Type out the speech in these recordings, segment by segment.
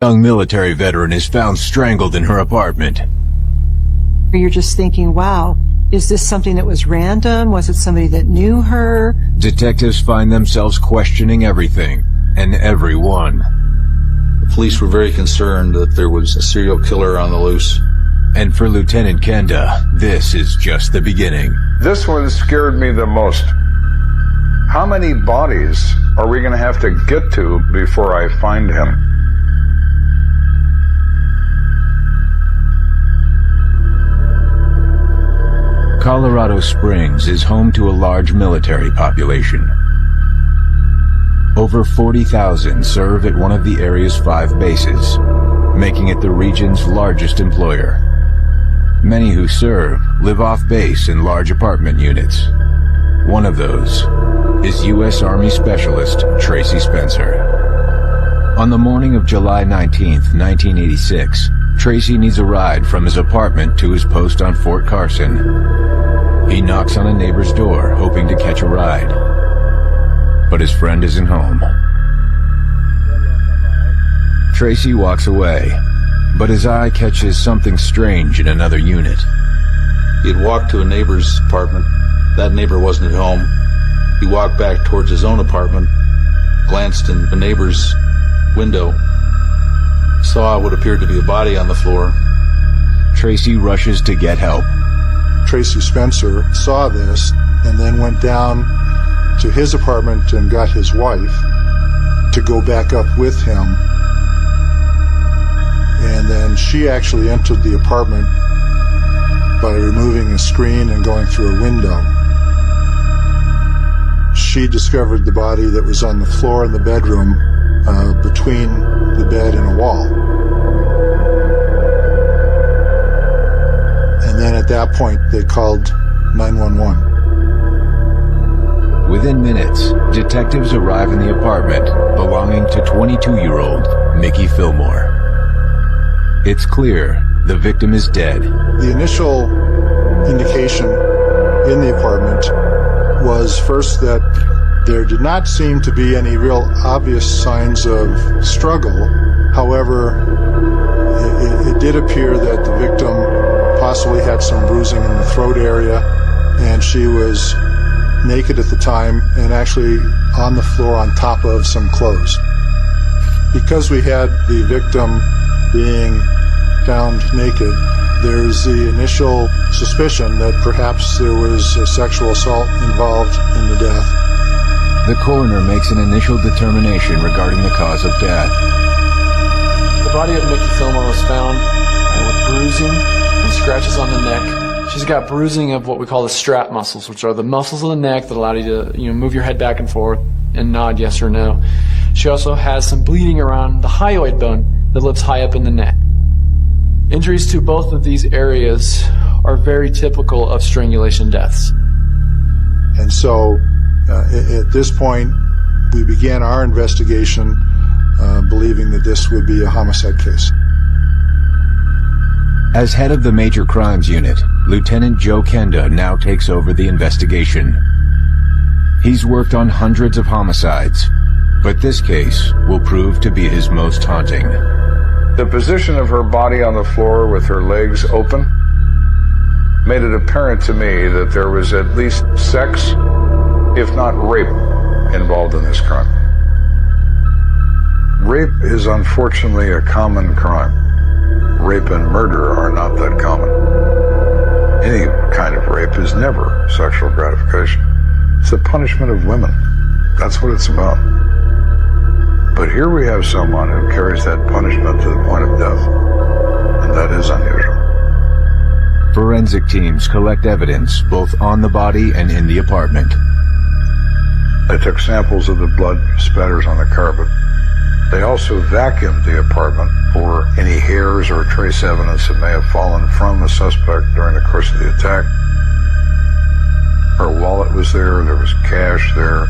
Young military veteran is found strangled in her apartment. You're just thinking, wow, is this something that was random? Was it somebody that knew her? Detectives find themselves questioning everything and everyone. The police were very concerned that there was a serial killer on the loose. And for Lieutenant Kenda, this is just the beginning. This one scared me the most. How many bodies are we going to have to get to before I find him? Colorado Springs is home to a large military population. Over 40,000 serve at one of the area's 5 bases, making it the region's largest employer. Many who serve live off base in large apartment units. One of those is U.S. Army Specialist Tracy Spencer. On the morning of July 19th, 1986, Tracy needs a ride from his apartment to his post on Fort Carson. He knocks on a neighbor's door, hoping to catch a ride. But his friend isn't home. Tracy walks away, but his eye catches something strange in another unit. He had walked to a neighbor's apartment. That neighbor wasn't at home. He walked back towards his own apartment, glanced in the neighbor's window, saw what appeared to be a body on the floor. Tracy rushes to get help. Tracy Spencer saw this and then went down to his apartment and got his wife to go back up with him. And then she actually entered the apartment by removing a screen and going through a window. She discovered the body that was on the floor in the bedroom between the bed and a wall. And then at that point, they called 911. Within minutes, detectives arrive in the apartment belonging to 22-year-old Mickey Fillmore. It's clear the victim is dead. The initial indication in the apartment was first that there did not seem to be any real obvious signs of struggle. However, it did appear that the victim possibly had some bruising in the throat area, and she was naked at the time and actually on the floor on top of some clothes. Because we had the victim being found naked, there's the initial suspicion that perhaps there was a sexual assault involved in the death. The coroner makes an initial determination regarding the cause of death. The body of Mickey Fillmore was found with bruising and scratches on the neck. She's got bruising of what we call the strap muscles, which are the muscles of the neck that allow you to move your head back and forth and nod yes or no. She also has some bleeding around the hyoid bone that lives high up in the neck. Injuries to both of these areas are very typical of strangulation deaths. And so at this point, we began our investigation believing that this would be a homicide case. As head of the Major Crimes Unit, Lieutenant Joe Kenda now takes over the investigation. He's worked on hundreds of homicides, but this case will prove to be his most haunting. The position of her body on the floor with her legs open made it apparent to me that there was at least sex, if not rape, involved in this crime. Rape is unfortunately a common crime. Rape and murder are not that common. Any kind of rape is never sexual gratification. It's the punishment of women. That's what it's about. But here we have someone who carries that punishment to the point of death, and that is unusual. Forensic teams collect evidence both on the body and in the apartment. They took samples of the blood spatters on the carpet. They also vacuumed the apartment for any hairs or trace evidence that may have fallen from the suspect during the course of the attack. Her wallet was there was cash there.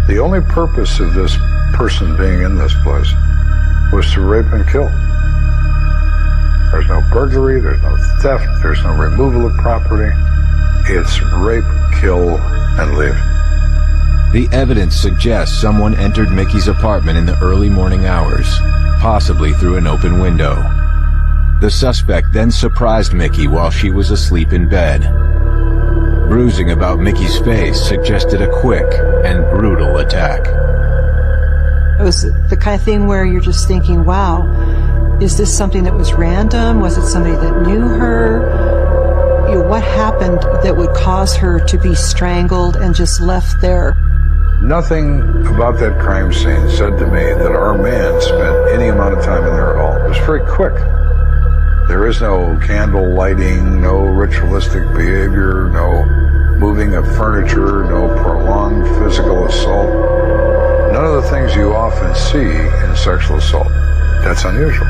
The only purpose of this person being in this place was to rape and kill. There's no burglary, there's no theft, there's no removal of property. It's rape, kill, and leave. The evidence suggests someone entered Mickey's apartment in the early morning hours. possibly through an open window. The suspect then surprised Mickey while she was asleep in bed. Bruising about Mickey's face suggested a quick and brutal attack. It was the kind of thing where you're just thinking, wow, is this something that was random? Was it somebody that knew her? You know, what happened that would cause her to be strangled and just left there? Nothing about that crime scene said to me that our man spent any amount of time in there at all. It was very quick. There is no candle lighting, no ritualistic behavior, no moving of furniture, no prolonged physical assault. None of the things you often see in sexual assault. That's unusual.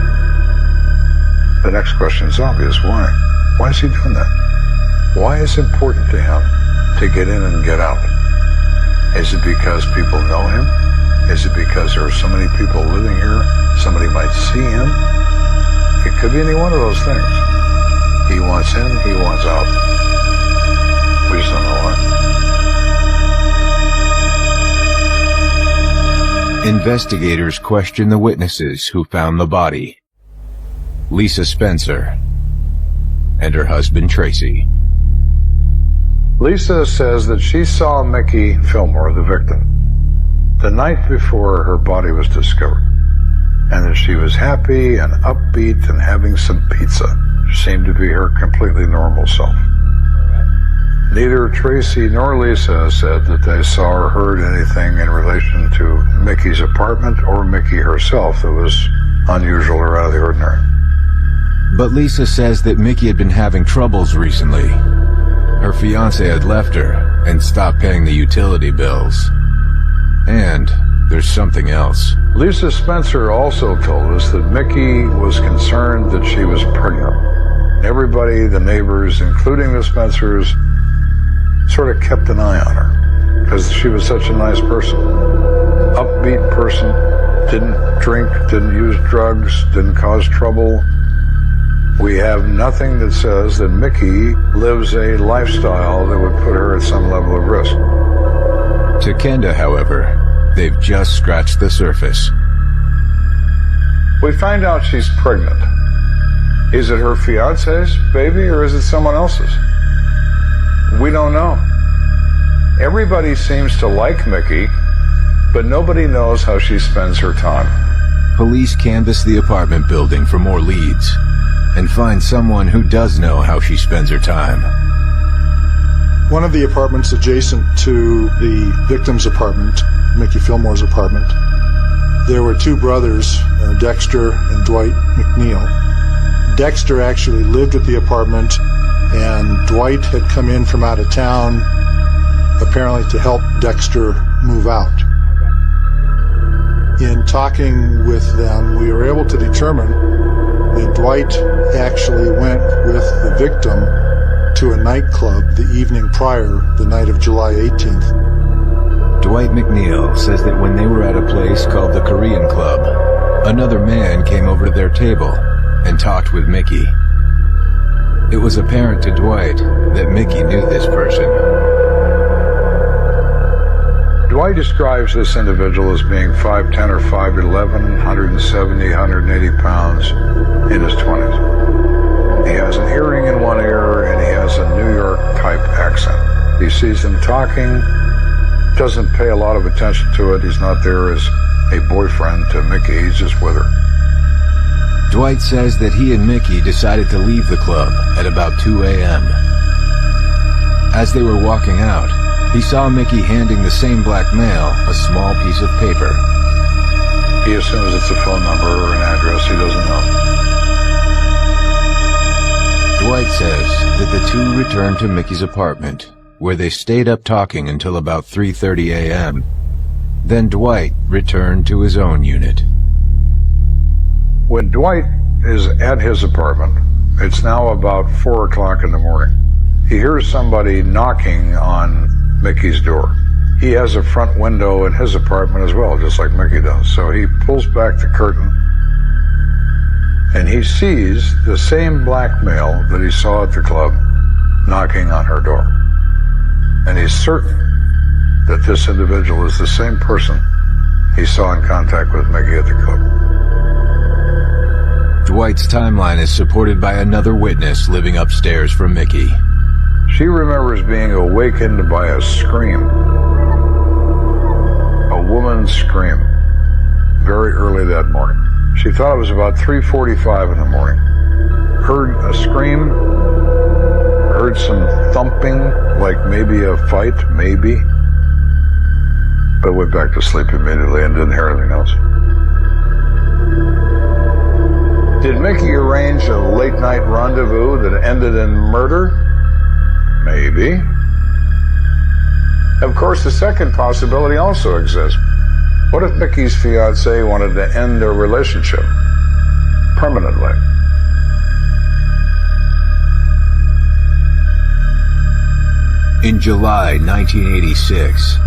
The next question is obvious. Why? Why is he doing that? Why is it important to him to get in and get out? Is it because people know him? Is it because there are so many people living here, somebody might see him? It could be any one of those things. He wants in, he wants out. We just don't know why. Investigators question the witnesses who found the body. Lisa Spencer and her husband Tracy. Lisa says that she saw Mickey Fillmore, the victim, the night before her body was discovered, and that she was happy and upbeat and having some pizza. She seemed to be her completely normal self. Neither Tracy nor Lisa said that they saw or heard anything in relation to Mickey's apartment or Mickey herself that was unusual or out of the ordinary. But Lisa says that Mickey had been having troubles recently. Her fiancé had left her and stopped paying the utility bills. And there's something else. Lisa Spencer also told us that Mickey was concerned that she was pregnant. Everybody, the neighbors, including the Spencers, sort of kept an eye on her because she was such a nice person. Upbeat person, didn't drink, didn't use drugs, didn't cause trouble. We have nothing that says that Mickey lives a lifestyle that would put her at some level of risk. To Kenda, however, they've just scratched the surface. We find out she's pregnant. Is it her fiancé's baby or is it someone else's? We don't know. Everybody seems to like Mickey, but nobody knows how she spends her time. Police canvass the apartment building for more leads and find someone who does know how she spends her time. One of the apartments adjacent to the victim's apartment, Mickey Fillmore's apartment, there were two brothers, Dexter and Dwight McNeil. Dexter actually lived at the apartment, and Dwight had come in from out of town, apparently to help Dexter move out. In talking with them, we were able to determine that Dwight actually went with the victim to a nightclub the evening prior, the night of July 18th. Dwight McNeil says that when they were at a place called the Korean Club, another man came over to their table and talked with Mickey. It was apparent to Dwight that Mickey knew this person. Dwight describes this individual as being 5'10 or 5'11, 170, 180 pounds, in his 20s. He has an earring in one ear and he has a New York-type accent. He sees them talking, doesn't pay a lot of attention to it. He's not there as a boyfriend to Mickey, he's just with her. Dwight says that he and Mickey decided to leave the club at about 2 a.m. As they were walking out, he saw Mickey handing the same black male a small piece of paper. He assumes it's a phone number or an address, he doesn't know. Dwight says that the two returned to Mickey's apartment, where they stayed up talking until about 3:30 a.m. Then Dwight returned to his own unit. When Dwight is at his apartment, it's now about 4 o'clock in the morning. He hears somebody knocking on Mickey's door. He has a front window in his apartment as well, just like Mickey does. So he pulls back the curtain and he sees the same black male that he saw at the club knocking on her door. And he's certain that this individual is the same person he saw in contact with Mickey at the club. White's timeline is supported by another witness living upstairs from Mickey. She remembers being awakened by a scream. A woman's scream. Very early that morning. She thought it was about 3:45 in the morning. Heard a scream. Heard some thumping, like maybe a fight, maybe. But went back to sleep immediately and didn't hear anything else. Did Mickey arrange a late-night rendezvous that ended in murder? Maybe. Of course, the second possibility also exists. What if Mickey's fiancée wanted to end their relationship permanently? In July 1986,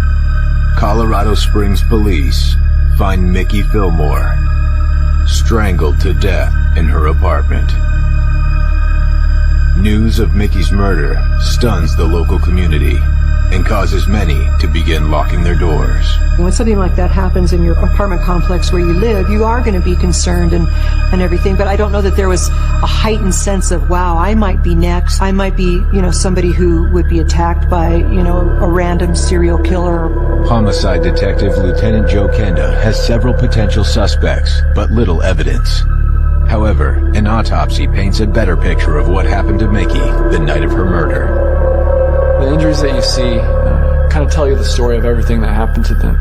Colorado Springs police find Mickey Fillmore strangled to death in her apartment. News of Mickey's murder stuns the local community and causes many to begin locking their doors. When something like that happens in your apartment complex where you live, you are going to be concerned and everything, but I don't know that there was a heightened sense of, wow, I might be next. I might be, somebody who would be attacked by, a random serial killer. Homicide detective Lieutenant Joe Kenda has several potential suspects, but little evidence. However, an autopsy paints a better picture of what happened to Mickey the night of her murder. The injuries that you see kind of tell you the story of everything that happened to them.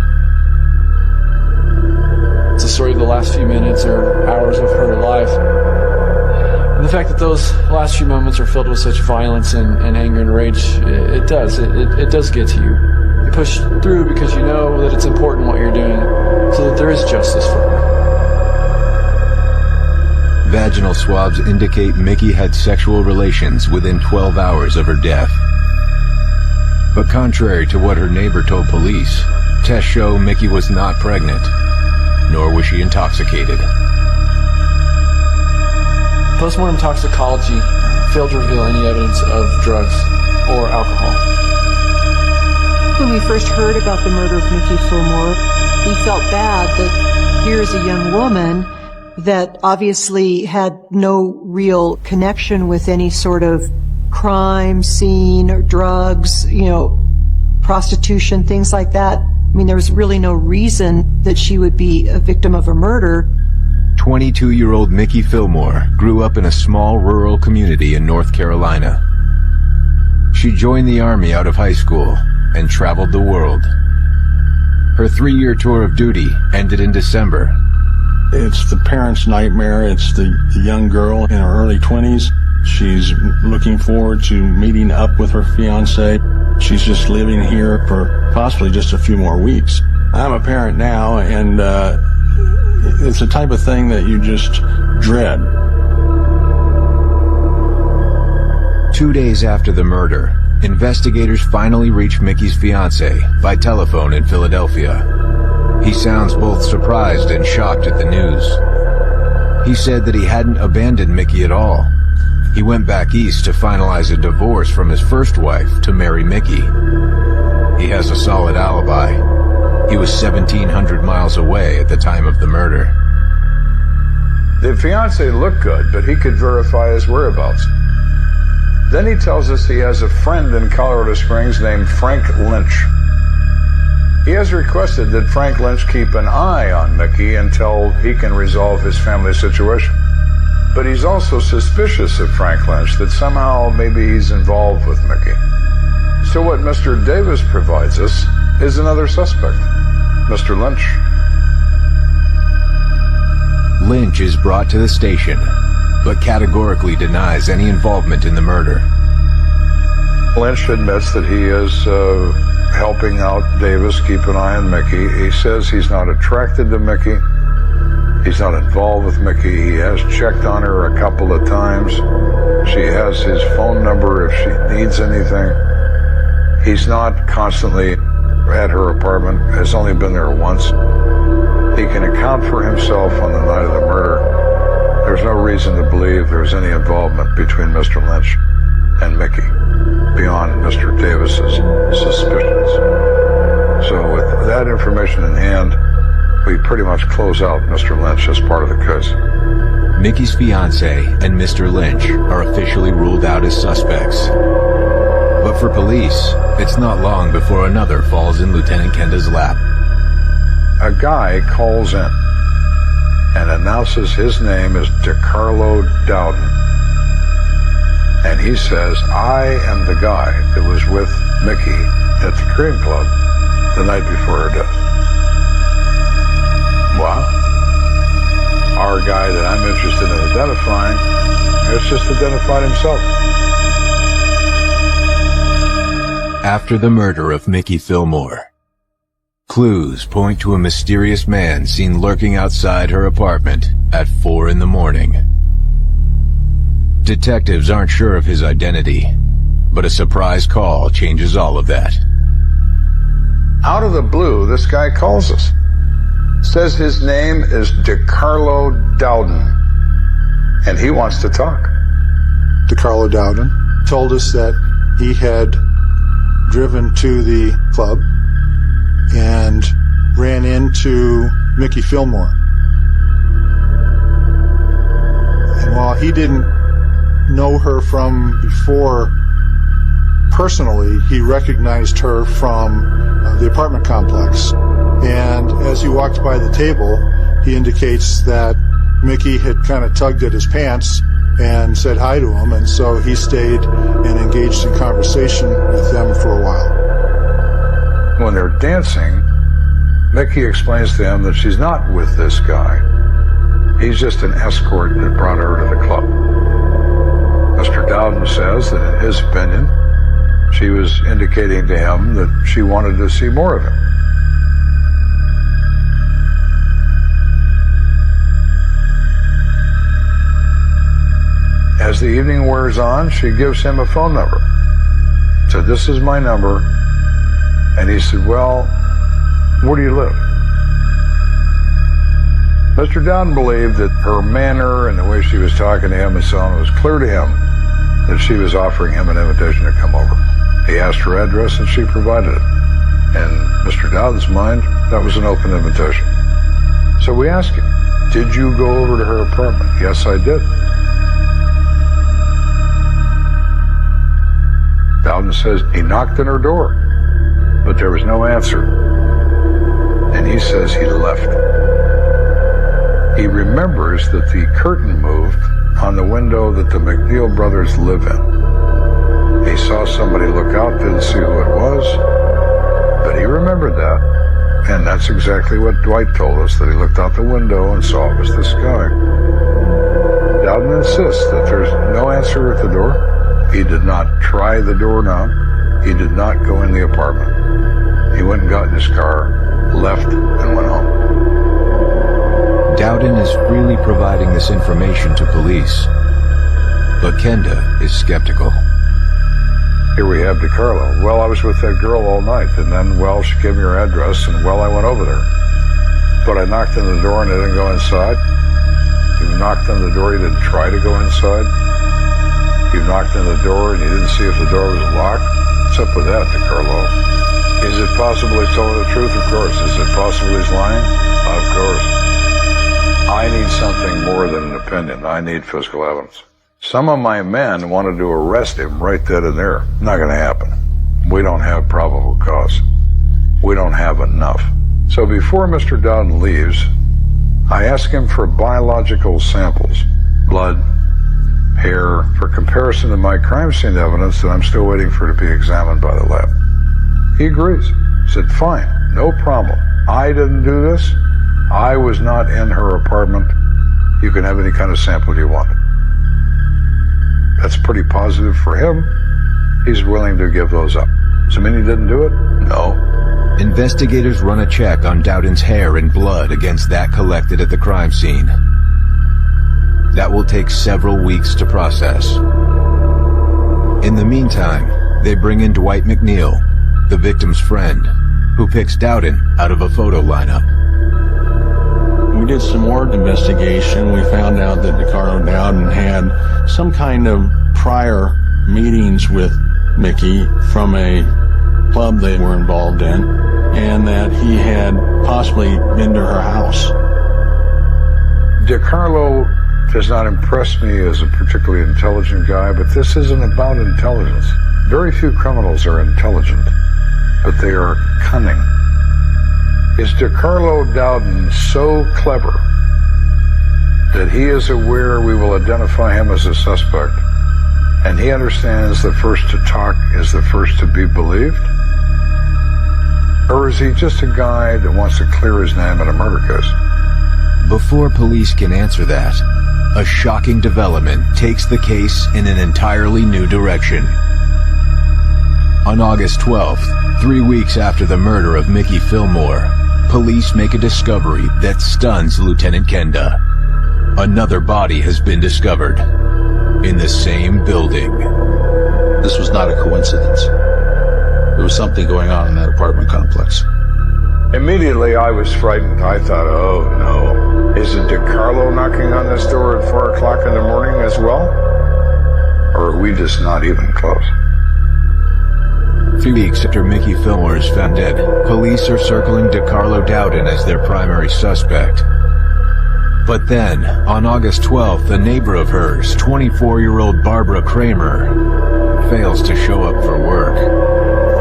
It's the story of the last few minutes or hours of her life. And the fact that those last few moments are filled with such violence and anger and rage, it does get to you. You push through because you know that it's important what you're doing so that there is justice for her. Vaginal swabs indicate Mickey had sexual relations within 12 hours of her death. But contrary to what her neighbor told police, tests show Mickey was not pregnant, nor was she intoxicated. Postmortem toxicology failed to reveal any evidence of drugs or alcohol. When we first heard about the murder of Mickey Fillmore, we felt bad that here's a young woman that obviously had no real connection with any sort of crime scene or drugs, prostitution, things like that. I mean, there was really no reason that she would be a victim of a murder. 22-year-old Mickey Fillmore grew up in a small rural community in North Carolina. She joined the Army out of high school and traveled the world. Her 3-year tour of duty ended in December. It's the parents' nightmare. It's the young girl in her early 20s. She's looking forward to meeting up with her fiancé. She's just living here for possibly just a few more weeks. I'm a parent now, and it's the type of thing that you just dread. 2 days after the murder, investigators finally reach Mickey's fiancé by telephone in Philadelphia. He sounds both surprised and shocked at the news. He said that he hadn't abandoned Mickey at all. He went back east to finalize a divorce from his first wife to marry Mickey. He has a solid alibi. He was 1,700 miles away at the time of the murder. The fiancé looked good, but he could verify his whereabouts. Then he tells us he has a friend in Colorado Springs named Frank Lynch. He has requested that Frank Lynch keep an eye on Mickey until he can resolve his family situation. But he's also suspicious of Frank Lynch, that somehow maybe he's involved with Mickey. So what Mr. Davis provides us is another suspect, Mr. Lynch. Lynch is brought to the station, but categorically denies any involvement in the murder. Lynch admits that he is helping out Davis keep an eye on Mickey. He says he's not attracted to Mickey. He's not involved with Mickey. He has checked on her a couple of times. She has his phone number if she needs anything. He's not constantly at her apartment, has only been there once. He can account for himself on the night of the murder. There's no reason to believe there's any involvement between Mr. Lynch and Mickey beyond Mr. Davis's suspicions. So with that information in hand, we pretty much close out Mr. Lynch as part of the case. Mickey's fiancé and Mr. Lynch are officially ruled out as suspects. But for police, it's not long before another falls in Lieutenant Kenda's lap. A guy calls in and announces his name is DeCarlo Dowden. And he says, I am the guy that was with Mickey at the Cream Club the night before her death. Wow. Our guy that I'm interested in identifying has just identified himself. After the murder of Mickey Fillmore, clues point to a mysterious man seen lurking outside her apartment at 4 a.m. Detectives aren't sure of his identity, but a surprise call changes all of that. Out of the blue, this guy calls us. Says his name is DeCarlo Dowden, and he wants to talk. DeCarlo Dowden told us that he had driven to the club and ran into Mickey Fillmore. And while he didn't know her from before personally, he recognized her from the apartment complex. And as he walked by the table, he indicates that Mickey had kind of tugged at his pants and said hi to him, and so he stayed and engaged in conversation with them for a while. When they're dancing, Mickey explains to him that she's not with this guy. He's just an escort that brought her to the club. Mr. Dowden says that in his opinion, she was indicating to him that she wanted to see more of him. As the evening wears on, she gives him a phone number. Said, this is my number. And he said, well, where do you live? Mr. Dowden believed that her manner and the way she was talking to him and so on, it was clear to him that she was offering him an invitation to come over. He asked her address and she provided it. In Mr. Dowden's mind, that was an open invitation. So we asked him, did you go over to her apartment? Yes, I did. Dowden says he knocked on her door, but there was no answer. And he says he left. He remembers that the curtain moved on the window that the McNeil brothers live in. He saw somebody look out, didn't see who it was, but he remembered that. And that's exactly what Dwight told us, that he looked out the window and saw it was this guy. Dowden insists that there's no answer at the door. He did not try the doorknob. He did not go in the apartment. He went and got in his car, left, and went home. Dowden is freely providing this information to police, but Kenda is skeptical. Here we have DeCarlo. Well, I was with that girl all night, and then, well, she gave me her address, and, well, I went over there. But I knocked on the door and I didn't go inside. You knocked on the door, you didn't try to go inside. You knocked on the door and you didn't see if the door was locked. What's up with that, DeCarlo? Is it possible he's telling the truth? Of course. Is it possible he's lying? Of course. I need something more than an opinion. I need physical evidence. Some of my men wanted to arrest him right then and there. Not going to happen. We don't have probable cause. We don't have enough. So before Mr. Dowden leaves, I ask him for biological samples, blood, hair, for comparison to my crime scene evidence that I'm still waiting for to be examined by the lab. He agrees. He said, fine, no problem. I didn't do this. I was not in her apartment. You can have any kind of sample you want. That's pretty positive for him. He's willing to give those up. Does it mean he didn't do it? No. Investigators run a check on Dowden's hair and blood against that collected at the crime scene. That will take several weeks to process. In the meantime, they bring in Dwight McNeil, the victim's friend, who picks Dowden out of a photo lineup. We did some more investigation. We found out that DeCarlo Dowden had some kind of prior meetings with Mickey from a club they were involved in, and that he had possibly been to her house. DeCarlo does not impress me as a particularly intelligent guy, but this isn't about intelligence. Very few criminals are intelligent, but they are cunning. Is DeCarlo Dowden so clever that he is aware we will identify him as a suspect, and he understands the first to talk is the first to be believed? Or is he just a guy that wants to clear his name in a murder case? Before police can answer that, a shocking development takes the case in an entirely new direction. On August 12th, 3 weeks after the murder of Mickey Fillmore, police make a discovery that stuns Lieutenant Kenda. Another body has been discovered in the same building. This was not a coincidence. There was something going on in that apartment complex. Immediately, I was frightened. I thought, oh no, is it DeCarlo knocking on this door at 4 o'clock in the morning as well? Or are we just not even close? 3 weeks after Mickey Fillmore is found dead, police are circling DeCarlo Dowden as their primary suspect. But then, on August 12th, a neighbor of hers, 24-year-old Barbara Kramer, fails to show up for work.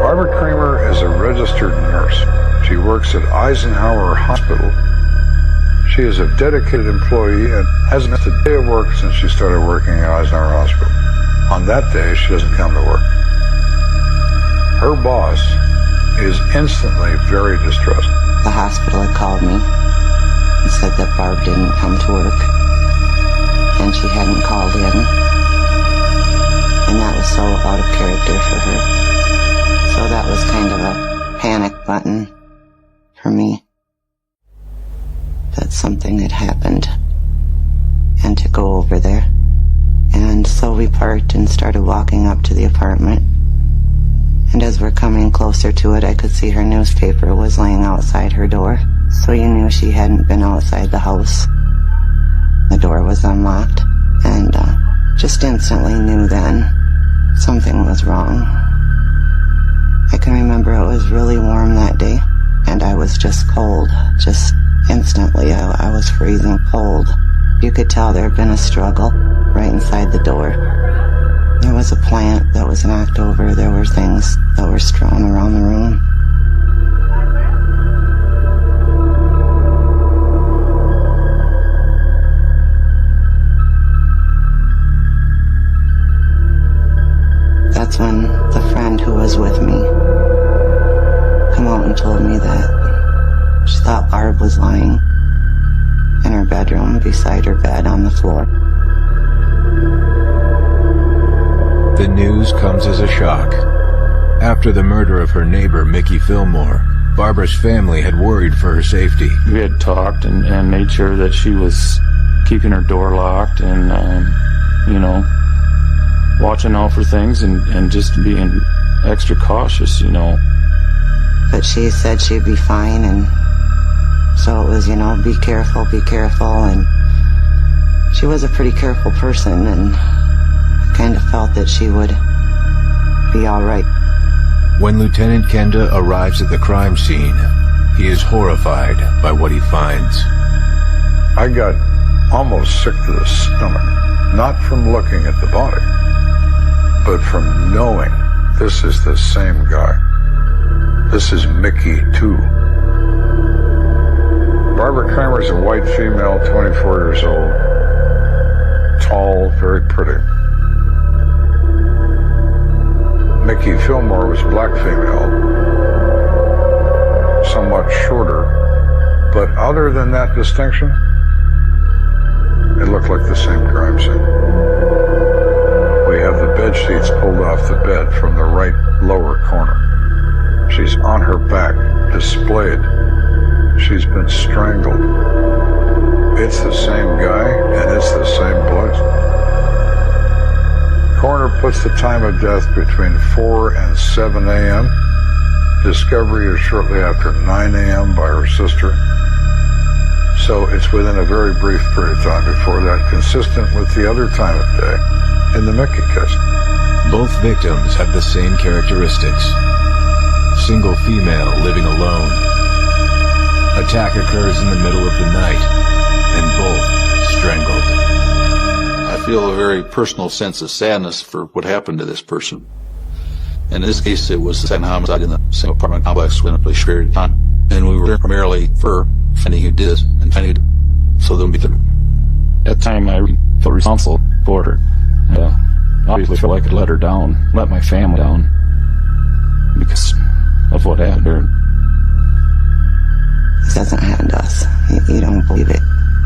Barbara Kramer is a registered nurse. She works at Eisenhower Hospital. She is a dedicated employee and hasn't missed a day of work since she started working at Eisenhower Hospital. On that day, she doesn't come to work. Her boss is instantly very distressed. The hospital had called me and said that Barb didn't come to work and she hadn't called in. And that was so out of character for her. So that was kind of a panic button for me. That something had happened and to go over there. And so we parked and started walking up to the apartment. And as we're coming closer to it, I could see her newspaper was laying outside her door. So you knew she hadn't been outside the house. The door was unlocked, and just instantly knew then something was wrong. I can remember it was really warm that day, and I was just cold. Just instantly, I was freezing cold. You could tell there had been a struggle right inside the door. There was a plant that was knocked over. There were things that were strewn around the room. That's when the friend who was with me come out and told me that she thought Barb was lying in her bedroom beside her bed on the floor. The news comes as a shock. After the murder of her neighbor, Mickey Fillmore, Barbara's family had worried for her safety. We had talked and made sure that she was keeping her door locked and, watching out for things and just being extra cautious, But she said she'd be fine, and so it was, be careful, and she was a pretty careful person, and kind of felt that she would be all right. When Lieutenant Kenda arrives at the crime scene, he is horrified by what he finds. I got almost sick to the stomach, not from looking at the body, but from knowing this is the same guy. This is Mickey, too. Barbara Kramer's a white female, 24 years old, tall, very pretty. Mickey Fillmore was black female, somewhat shorter, but other than that distinction, it looked like the same crime scene. We have the bed sheets pulled off the bed from the right lower corner. She's on her back, displayed. She's been strangled. It's the same guy, and it's the same place. Coroner puts the time of death between 4 and 7 a.m. Discovery is shortly after 9 a.m. by her sister. So it's within a very brief period of time before that, consistent with the other time of day in the Mickey case. Both victims have the same characteristics. Single female living alone. Attack occurs in the middle of the night, and both strangled. feel a very personal sense of sadness for what happened to this person. In this case, it was the second homicide in the same apartment complex within a short period of time. And we were there primarily for finding who did this and finding so there would be At the time, I felt responsible for her. Obviously felt like I could let her down, let my family down, because of what happened to her. This doesn't happen to us. You don't believe it.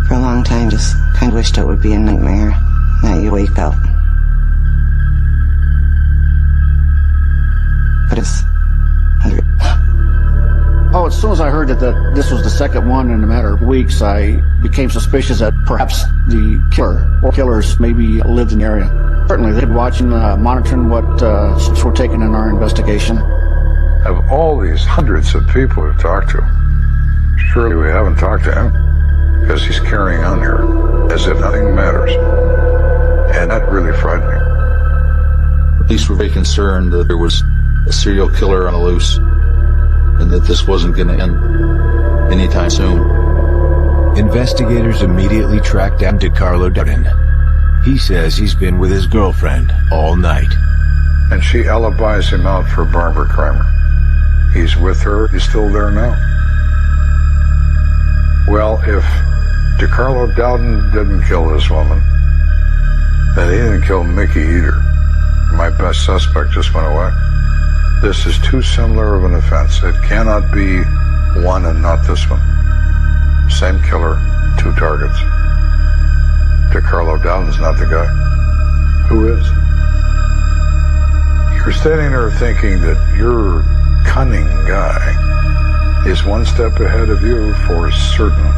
For a long time, just kind of wished it would be a nightmare. Now you wake up. But it's... Oh, as soon as I heard that this was the second one in a matter of weeks, I became suspicious that perhaps the killer or killers maybe lived in the area. Certainly, they'd watching, monitoring what steps were taken in our investigation. Of all these hundreds of people we've talked to, surely we haven't talked to him, because he's carrying on here as if nothing matters. And that really frightened me. At least we're very concerned that there was a serial killer on the loose, and that this wasn't going to end anytime soon. Investigators immediately tracked down DeCarlo Dowden. He says he's been with his girlfriend all night. And she alibis him out for Barbara Kramer. He's with her. He's still there now. Well, if DeCarlo Dowden didn't kill this woman, then he didn't kill Mickey either. My best suspect just went away. This is too similar of an offense. It cannot be one and not this one. Same killer, two targets. DeCarlo Dowden's not the guy. Who is? You're standing there thinking that your cunning guy is one step ahead of you for certain.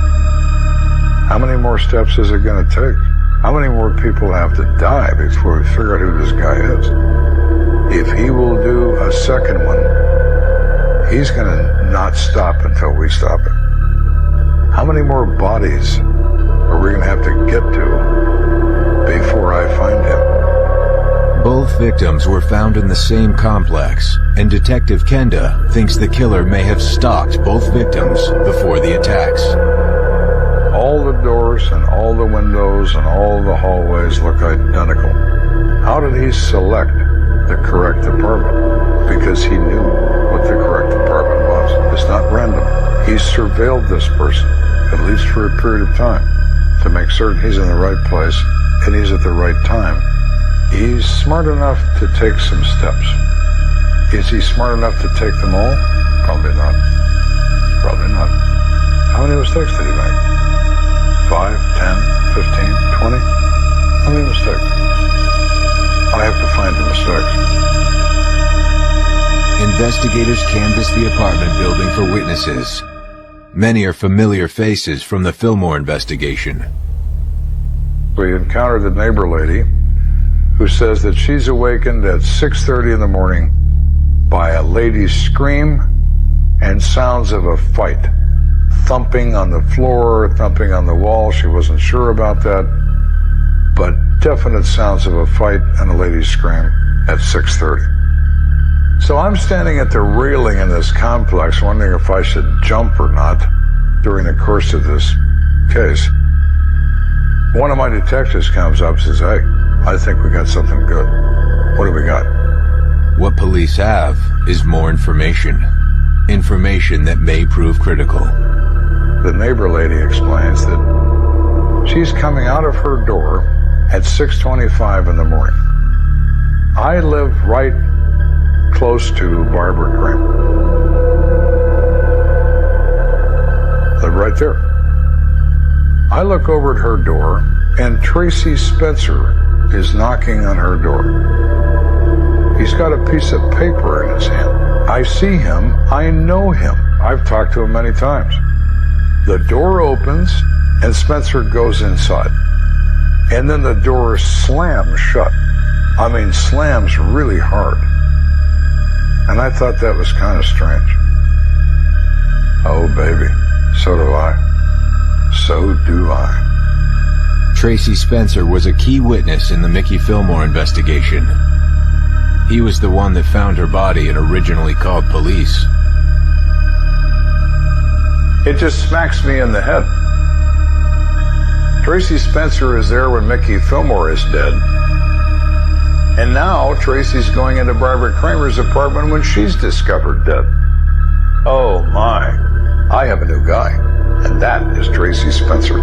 How many more steps is it going to take? How many more people have to die before we figure out who this guy is? If he will do a second one, he's going to not stop until we stop it. How many more bodies are we going to have to get to before I find him? Both victims were found in the same complex, and Detective Kenda thinks the killer may have stalked both victims before the attacks. All the doors and all the windows and all the hallways look identical. How did he select the correct apartment? Because he knew what the correct apartment was. It's not random. He surveilled this person, at least for a period of time, to make certain he's in the right place and he's at the right time. He's smart enough to take some steps. Is he smart enough to take them all? Probably not. Probably not. How many mistakes did he make? 5, 10, 15, 20? How many mistakes? I have to find the mistakes. Investigators canvass the apartment building for witnesses. Many are familiar faces from the Fillmore investigation. We encountered the neighbor lady who says that she's awakened at 6:30 in the morning by a lady's scream and sounds of a fight. Thumping on the floor, thumping on the wall. She wasn't sure about that, but definite sounds of a fight and a lady's scream at 6:30. So I'm standing at the railing in this complex wondering if I should jump or not during the course of this case. One of my detectives comes up and says, "Hey, I think we got something good." What do we got? What police have is more information. Information that may prove critical. The neighbor lady explains that she's coming out of her door at 6:25 in the morning. I live right close to Barbara Kramer. Live right there. I look over at her door, and Tracy Spencer is knocking on her door. He's got a piece of paper in his hand. I see him. I know him. I've talked to him many times. The door opens, and Spencer goes inside. And then the door slams shut. I mean, slams really hard. And I thought that was kind of strange. Oh, baby. So do I. So do I. Tracy Spencer was a key witness in the Mickey Fillmore investigation. He was the one that found her body and originally called police. It just smacks me in the head. Tracy Spencer is there when Mickey Fillmore is dead. And now Tracy's going into Barbara Kramer's apartment when she's discovered dead. Oh my, I have a new guy, and that is Tracy Spencer.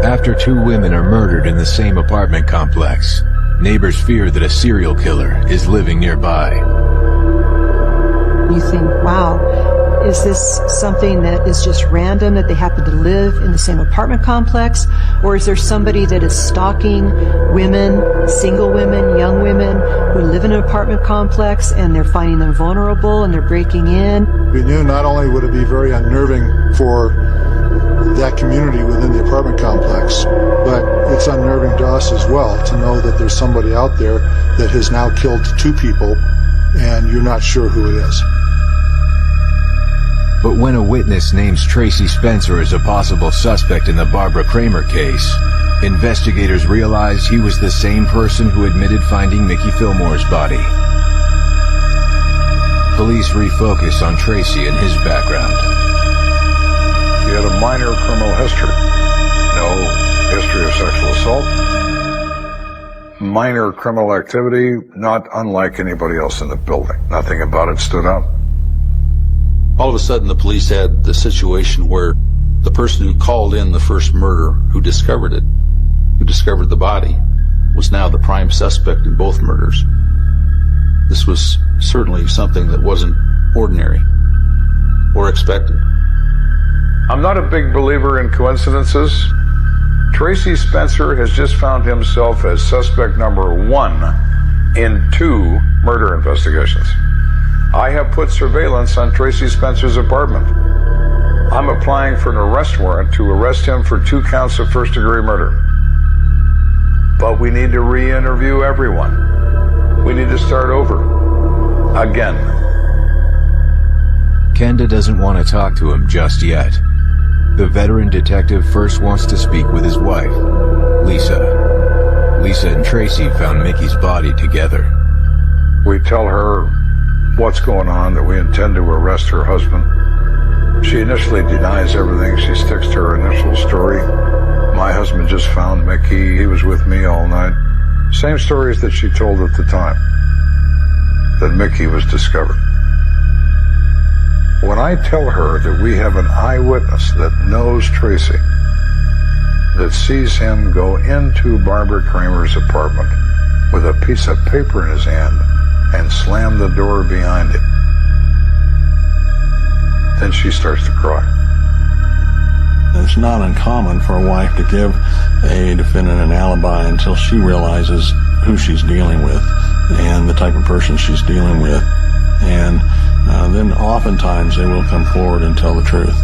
After 2 women are murdered in the same apartment complex, neighbors fear that a serial killer is living nearby. You think, wow, is this something that is just random, that they happen to live in the same apartment complex? Or is there somebody that is stalking women, single women, young women who live in an apartment complex and they're finding them vulnerable and they're breaking in? We knew not only would it be very unnerving for that community within the apartment complex, but it's unnerving to us as well to know that there's somebody out there that has now killed 2 people and you're not sure who it is. But when a witness names Tracy Spencer as a possible suspect in the Barbara Kramer case, investigators realize he was the same person who admitted finding Mickey Fillmore's body. Police refocus on Tracy and his background. He had a minor criminal history. No history of sexual assault. Minor criminal activity, not unlike anybody else in the building. Nothing about it stood out. All of a sudden, the police had the situation where the person who called in the first murder, who discovered it, who discovered the body, was now the prime suspect in both murders. This was certainly something that wasn't ordinary or expected. I'm not a big believer in coincidences. Tracy Spencer has just found himself as suspect number 1 in 2 murder investigations. I have put surveillance on Tracy Spencer's apartment. I'm applying for an arrest warrant to arrest him for 2 counts of first-degree murder. But we need to re-interview everyone. We need to start over. Again. Kenda doesn't want to talk to him just yet. The veteran detective first wants to speak with his wife, Lisa. Lisa and Tracy found Mickey's body together. We tell her what's going on, that we intend to arrest her husband. She initially denies everything. She sticks to her initial story. My husband just found Mickey. He was with me all night. Same stories that she told at the time, that Mickey was discovered. When I tell her that we have an eyewitness that knows Tracy, that sees him go into Barbara Kramer's apartment with a piece of paper in his hand and slam the door behind him, then she starts to cry. It's not uncommon for a wife to give a defendant an alibi until she realizes who she's dealing with and the type of person she's dealing with. And then oftentimes they will come forward and tell the truth.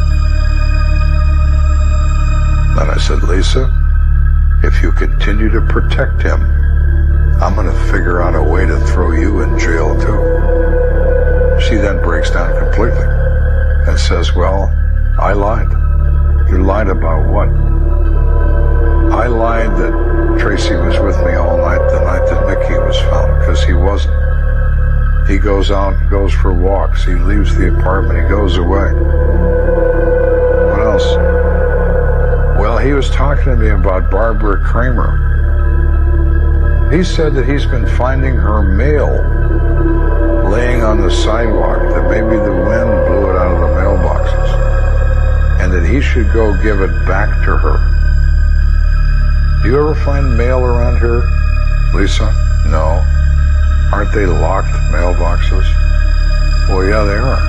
Then I said, Lisa, if you continue to protect him, I'm going to figure out a way to throw you in jail too. She then breaks down completely and says, well, I lied. You lied about what? I lied that Tracy was with me all night, the night that Mickey was found, because he wasn't. He goes out and goes for walks. He leaves the apartment. He goes away. What else? Well, he was talking to me about Barbara Kramer. He said that he's been finding her mail laying on the sidewalk, that maybe the wind blew it out of the mailboxes, and that he should go give it back to her. Do you ever find mail around here, Lisa? No. Aren't they locked mailboxes? Well, yeah, they are.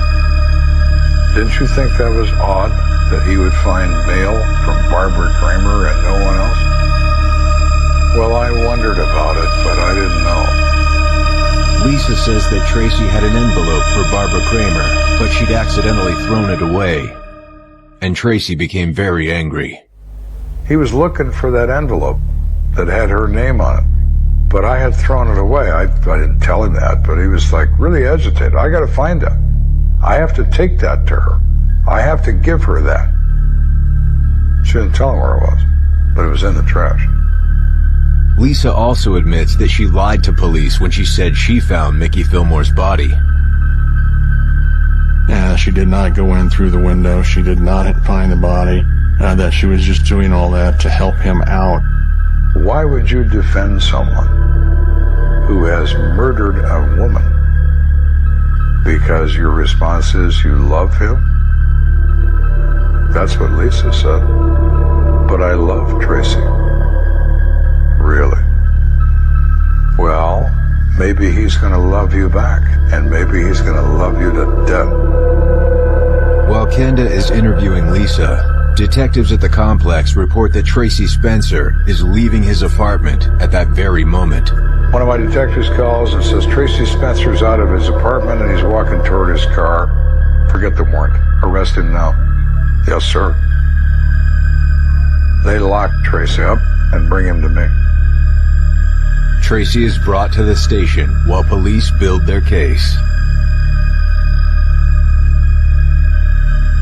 Didn't you think that was odd that he would find mail from Barbara Kramer and no one else? Well, I wondered about it, but I didn't know. Lisa says that Tracy had an envelope for Barbara Kramer, but she'd accidentally thrown it away. And Tracy became very angry. He was looking for that envelope that had her name on it, but I had thrown it away. I didn't tell him that, but he was like really agitated. I got to find that. I have to take that to her. I have to give her that. She didn't tell him where it was, but it was in the trash. Lisa also admits that she lied to police when she said she found Mickey Fillmore's body. She did not go in through the window. She did not find the body. that she was just doing all that to help him out. Why would you defend someone who has murdered a woman? Because your response is you love him? That's what Lisa said. But I love Tracy. Really? Well, maybe he's going to love you back, and maybe he's going to love you to death. While Kenda is interviewing Lisa, detectives at the complex report that Tracy Spencer is leaving his apartment at that very moment. One of my detectives calls and says Tracy Spencer's out of his apartment and he's walking toward his car. Forget the warrant. Arrest him now. Yes, sir. They lock Tracy up and bring him to me. Tracy is brought to the station while police build their case.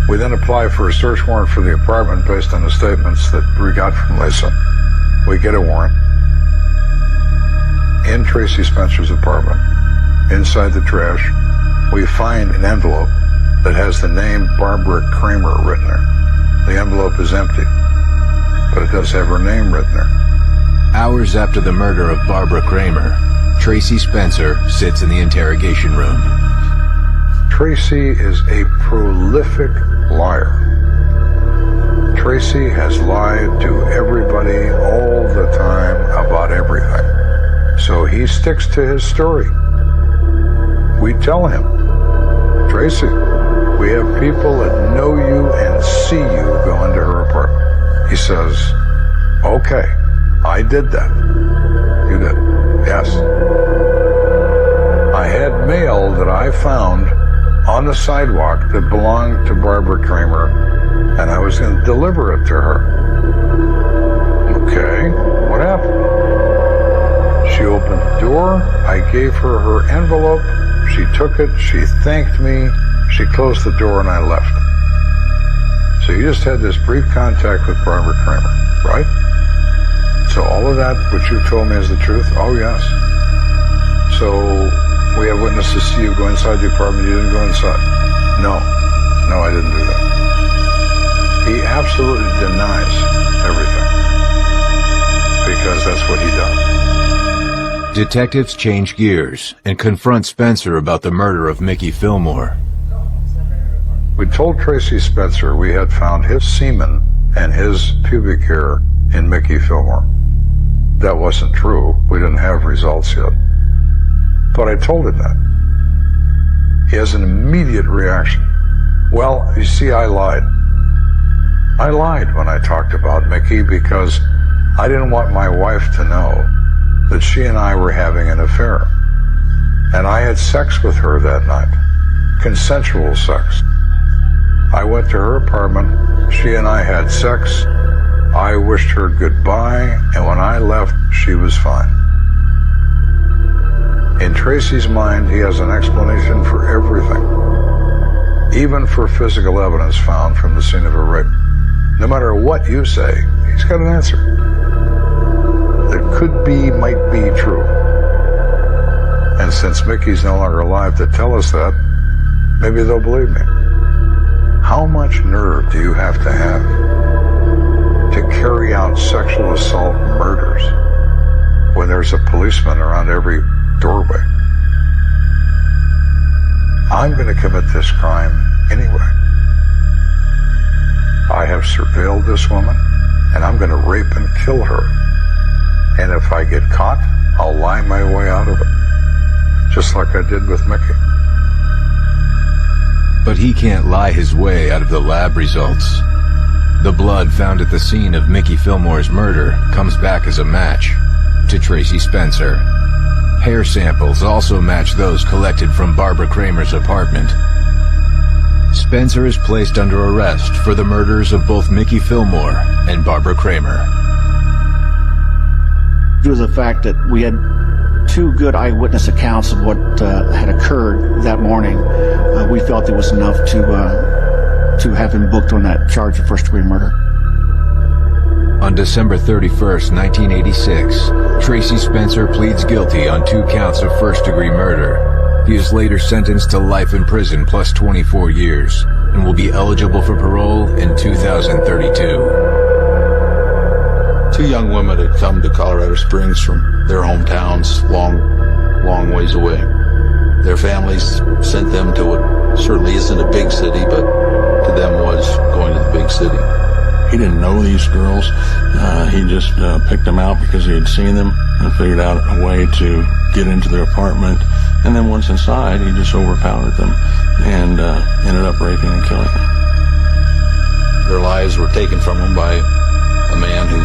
We then apply for a search warrant for the apartment based on the statements that we got from Lisa. We get a warrant. In Tracy Spencer's apartment, inside the trash, we find an envelope that has the name Barbara Kramer written there. The envelope is empty, but it does have her name written there. Hours after the murder of Barbara Kramer, Tracy Spencer sits in the interrogation room. Tracy is a prolific liar. Tracy has lied to everybody all the time about everything. So he sticks to his story. We tell him, Tracy, we have people that know you and see you go into her apartment. He says, okay, I did that. You did? Yes. I had mail that I found on the sidewalk that belonged to Barbara Kramer, and I was going to deliver it to her. Okay, what happened? She opened the door, I gave her her envelope, she took it, she thanked me, she closed the door, and I left. So you just had this brief contact with Barbara Kramer, right? So all of that, what you told me is the truth? Oh, yes. So we have witnesses see you go inside the apartment, you didn't go inside? No, I didn't do that. He absolutely denies everything, because that's what he does. Detectives change gears and confront Spencer about the murder of Mickey Fillmore. We told Tracy Spencer we had found his semen and his pubic hair in Mickey Fillmore. That wasn't true. We didn't have results yet. But I told him that. He has an immediate reaction. Well, you see, I lied. I lied when I talked about Mickey because I didn't want my wife to know that she and I were having an affair. And I had sex with her that night. Consensual sex. I went to her apartment. She and I had sex. I wished her goodbye, and when I left, she was fine. In Tracy's mind, he has an explanation for everything, even for physical evidence found from the scene of a rape. No matter what you say, he's got an answer that could be, might be true. And since Mickey's no longer alive to tell us that, maybe they'll believe me. How much nerve do you have to carry out sexual assault murders when there's a policeman around every doorway? I'm going to commit this crime anyway. I have surveilled this woman, and I'm going to rape and kill her. And if I get caught, I'll lie my way out of it, just like I did with Mickey. But he can't lie his way out of the lab results. The blood found at the scene of Mickey Fillmore's murder comes back as a match to Tracy Spencer. Hair samples also match those collected from Barbara Kramer's apartment. Spencer is placed under arrest for the murders of both Mickey Fillmore and Barbara Kramer. Due to the fact that we had two good eyewitness accounts of what had occurred that morning, we felt it was enough to have him booked on that charge of first-degree murder. On December 31st, 1986, Tracy Spencer pleads guilty on 2 counts of first-degree murder. He is later sentenced to life in prison plus 24 years. and will be eligible for parole in 2032. Two young women had come to Colorado Springs from their hometowns long ways away. Their families sent them to what certainly isn't a big city, but to them was going to the big city. He didn't know these girls. He just picked them out because he had seen them and figured out a way to get into their apartment. And then once inside, he just overpowered them and ended up raping and killing them. Their lives were taken from them by a man who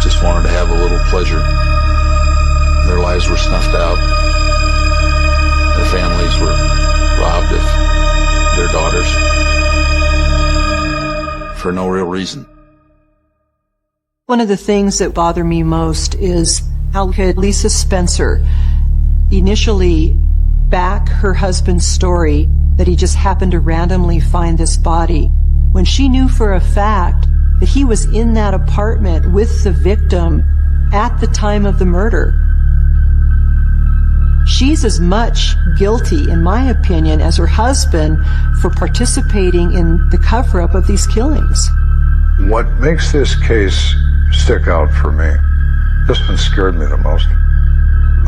just wanted to have a little pleasure. Their lives were snuffed out. Their families were robbed of their daughters for no real reason. One of the things that bother me most is how could Lisa Spencer initially back her husband's story that he just happened to randomly find this body when she knew for a fact that he was in that apartment with the victim at the time of the murder. She's as much guilty, in my opinion, as her husband for participating in the cover-up of these killings. What makes this case stick out for me, this one scared me the most.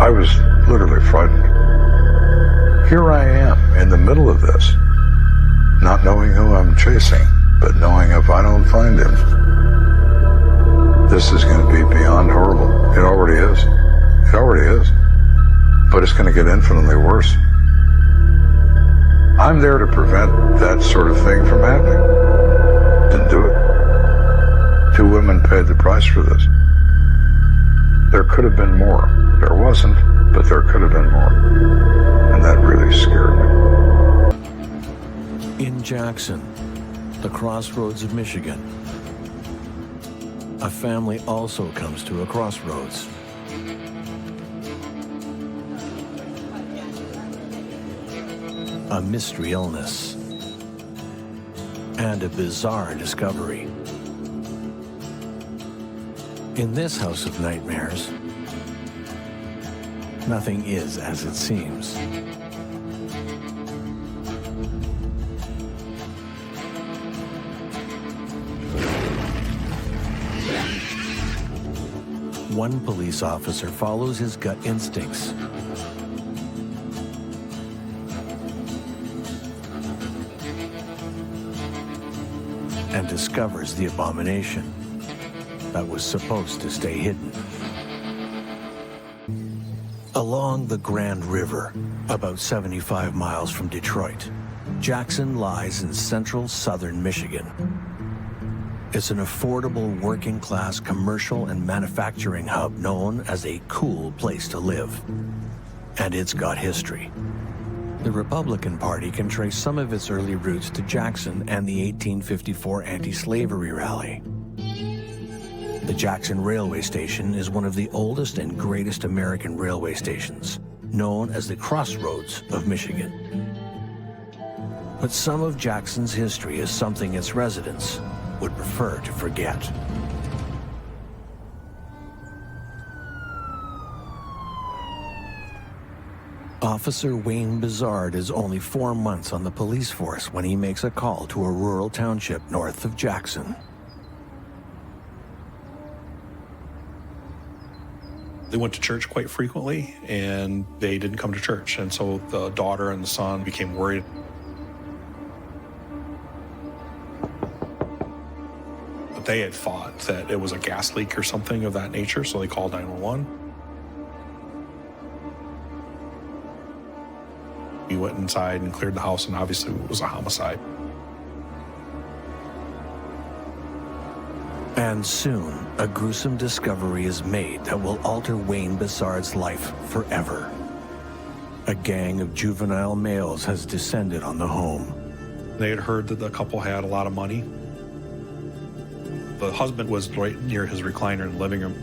I was literally frightened. Here I am in the middle of this, not knowing who I'm chasing, but knowing if I don't find him, this is going to be beyond horrible. It already is. It already is. But it's going to get infinitely worse. I'm there to prevent that sort of thing from happening. Didn't do it. Two women paid the price for this. There could have been more. There wasn't, but there could have been more. And that really scared me. In Jackson, the crossroads of Michigan, a family also comes to a crossroads. A mystery illness, and a bizarre discovery. In this house of nightmares, nothing is as it seems. One police officer follows his gut instincts and discovers the abomination that was supposed to stay hidden. Along the Grand River, about 75 miles from Detroit, Jackson lies in central southern Michigan. It's an affordable working-class commercial and manufacturing hub known as a cool place to live. And it's got history. The Republican Party can trace some of its early roots to Jackson and the 1854 anti-slavery rally. The Jackson Railway Station is one of the oldest and greatest American railway stations, known as the Crossroads of Michigan. But some of Jackson's history is something its residents would prefer to forget. Officer Wayne Bizard is only 4 months on the police force when he makes a call to a rural township north of Jackson. They went to church quite frequently, and they didn't come to church, and so the daughter and the son became worried. But they had thought that it was a gas leak or something of that nature, so they called 911. We went inside and cleared the house, and obviously it was a homicide. And soon, a gruesome discovery is made that will alter Wayne Bizard's life forever. A gang of juvenile males has descended on the home. They had heard that the couple had a lot of money. The husband was right near his recliner in the living room.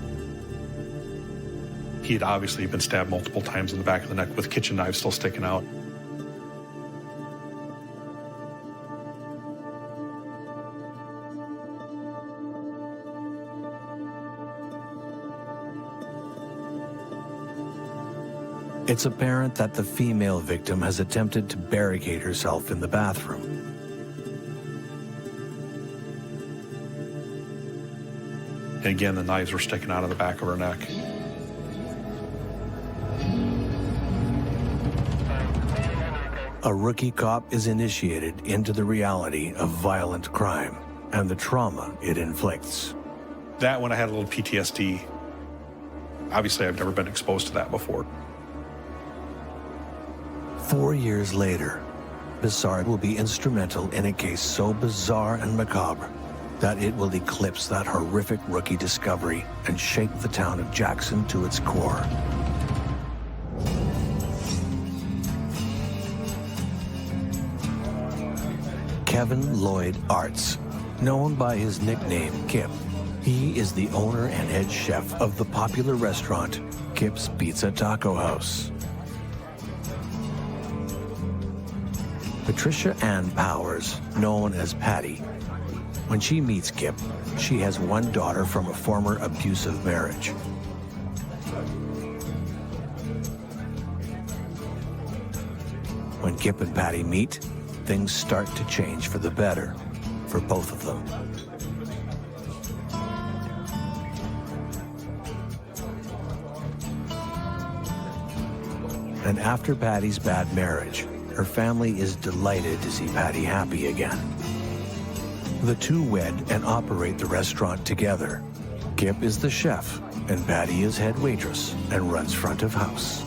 He had obviously been stabbed multiple times in the back of the neck with kitchen knives still sticking out. It's apparent that the female victim has attempted to barricade herself in the bathroom. And again, the knives were sticking out of the back of her neck. A rookie cop is initiated into the reality of violent crime and the trauma it inflicts. That one, I had a little PTSD. Obviously, I've never been exposed to that before. 4 years later, Bissard will be instrumental in a case so bizarre and macabre that it will eclipse that horrific rookie discovery and shake the town of Jackson to its core. Kevin Lloyd Arts, known by his nickname Kip. He is the owner and head chef of the popular restaurant Kip's Pizza Taco House. Patricia Ann Powers, known as Patty. When she meets Kip, she has one daughter from a former abusive marriage. When Kip and Patty meet, things start to change for the better for both of them. And after Patty's bad marriage, her family is delighted to see Patty happy again. The two wed and operate the restaurant together. Kip is the chef, and Patty is head waitress and runs front of house.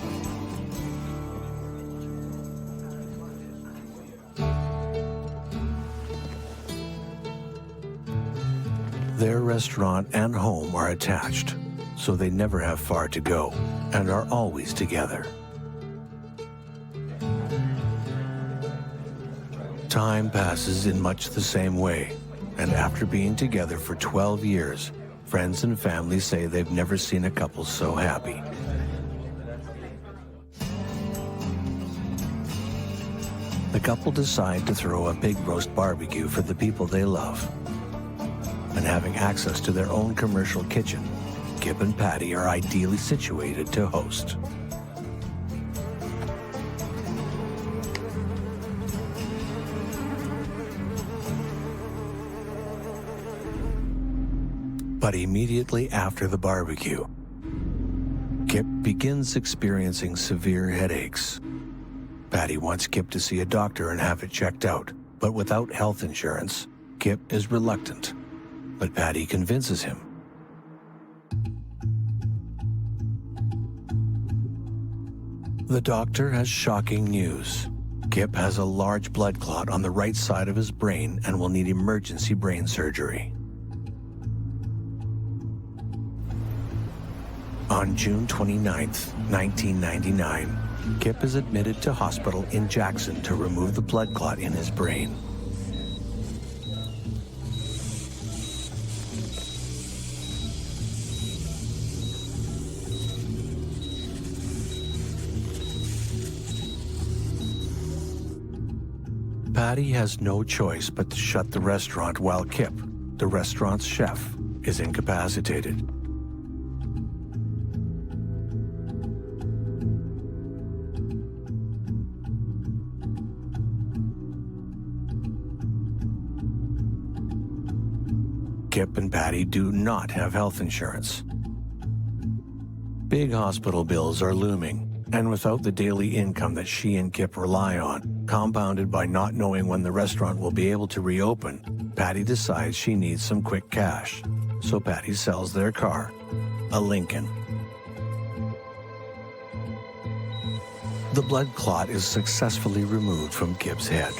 Their restaurant and home are attached, so they never have far to go and are always together. Time passes in much the same way, and after being together for 12 years, friends and family say they've never seen a couple so happy. The couple decide to throw a big roast barbecue for the people they love. And having access to their own commercial kitchen, Kip and Patty are ideally situated to host. But immediately after the barbecue, Kip begins experiencing severe headaches. Patty wants Kip to see a doctor and have it checked out, but without health insurance, Kip is reluctant. But Patty convinces him. The doctor has shocking news. Kip has a large blood clot on the right side of his brain and will need emergency brain surgery. On June 29, 1999, Kip is admitted to hospital in Jackson to remove the blood clot in his brain. Patty has no choice but to shut the restaurant while Kip, the restaurant's chef, is incapacitated. Kip and Patty do not have health insurance. Big hospital bills are looming, and without the daily income that she and Kip rely on, compounded by not knowing when the restaurant will be able to reopen, Patty decides she needs some quick cash. So Patty sells their car, a Lincoln. The blood clot is successfully removed from Kip's head.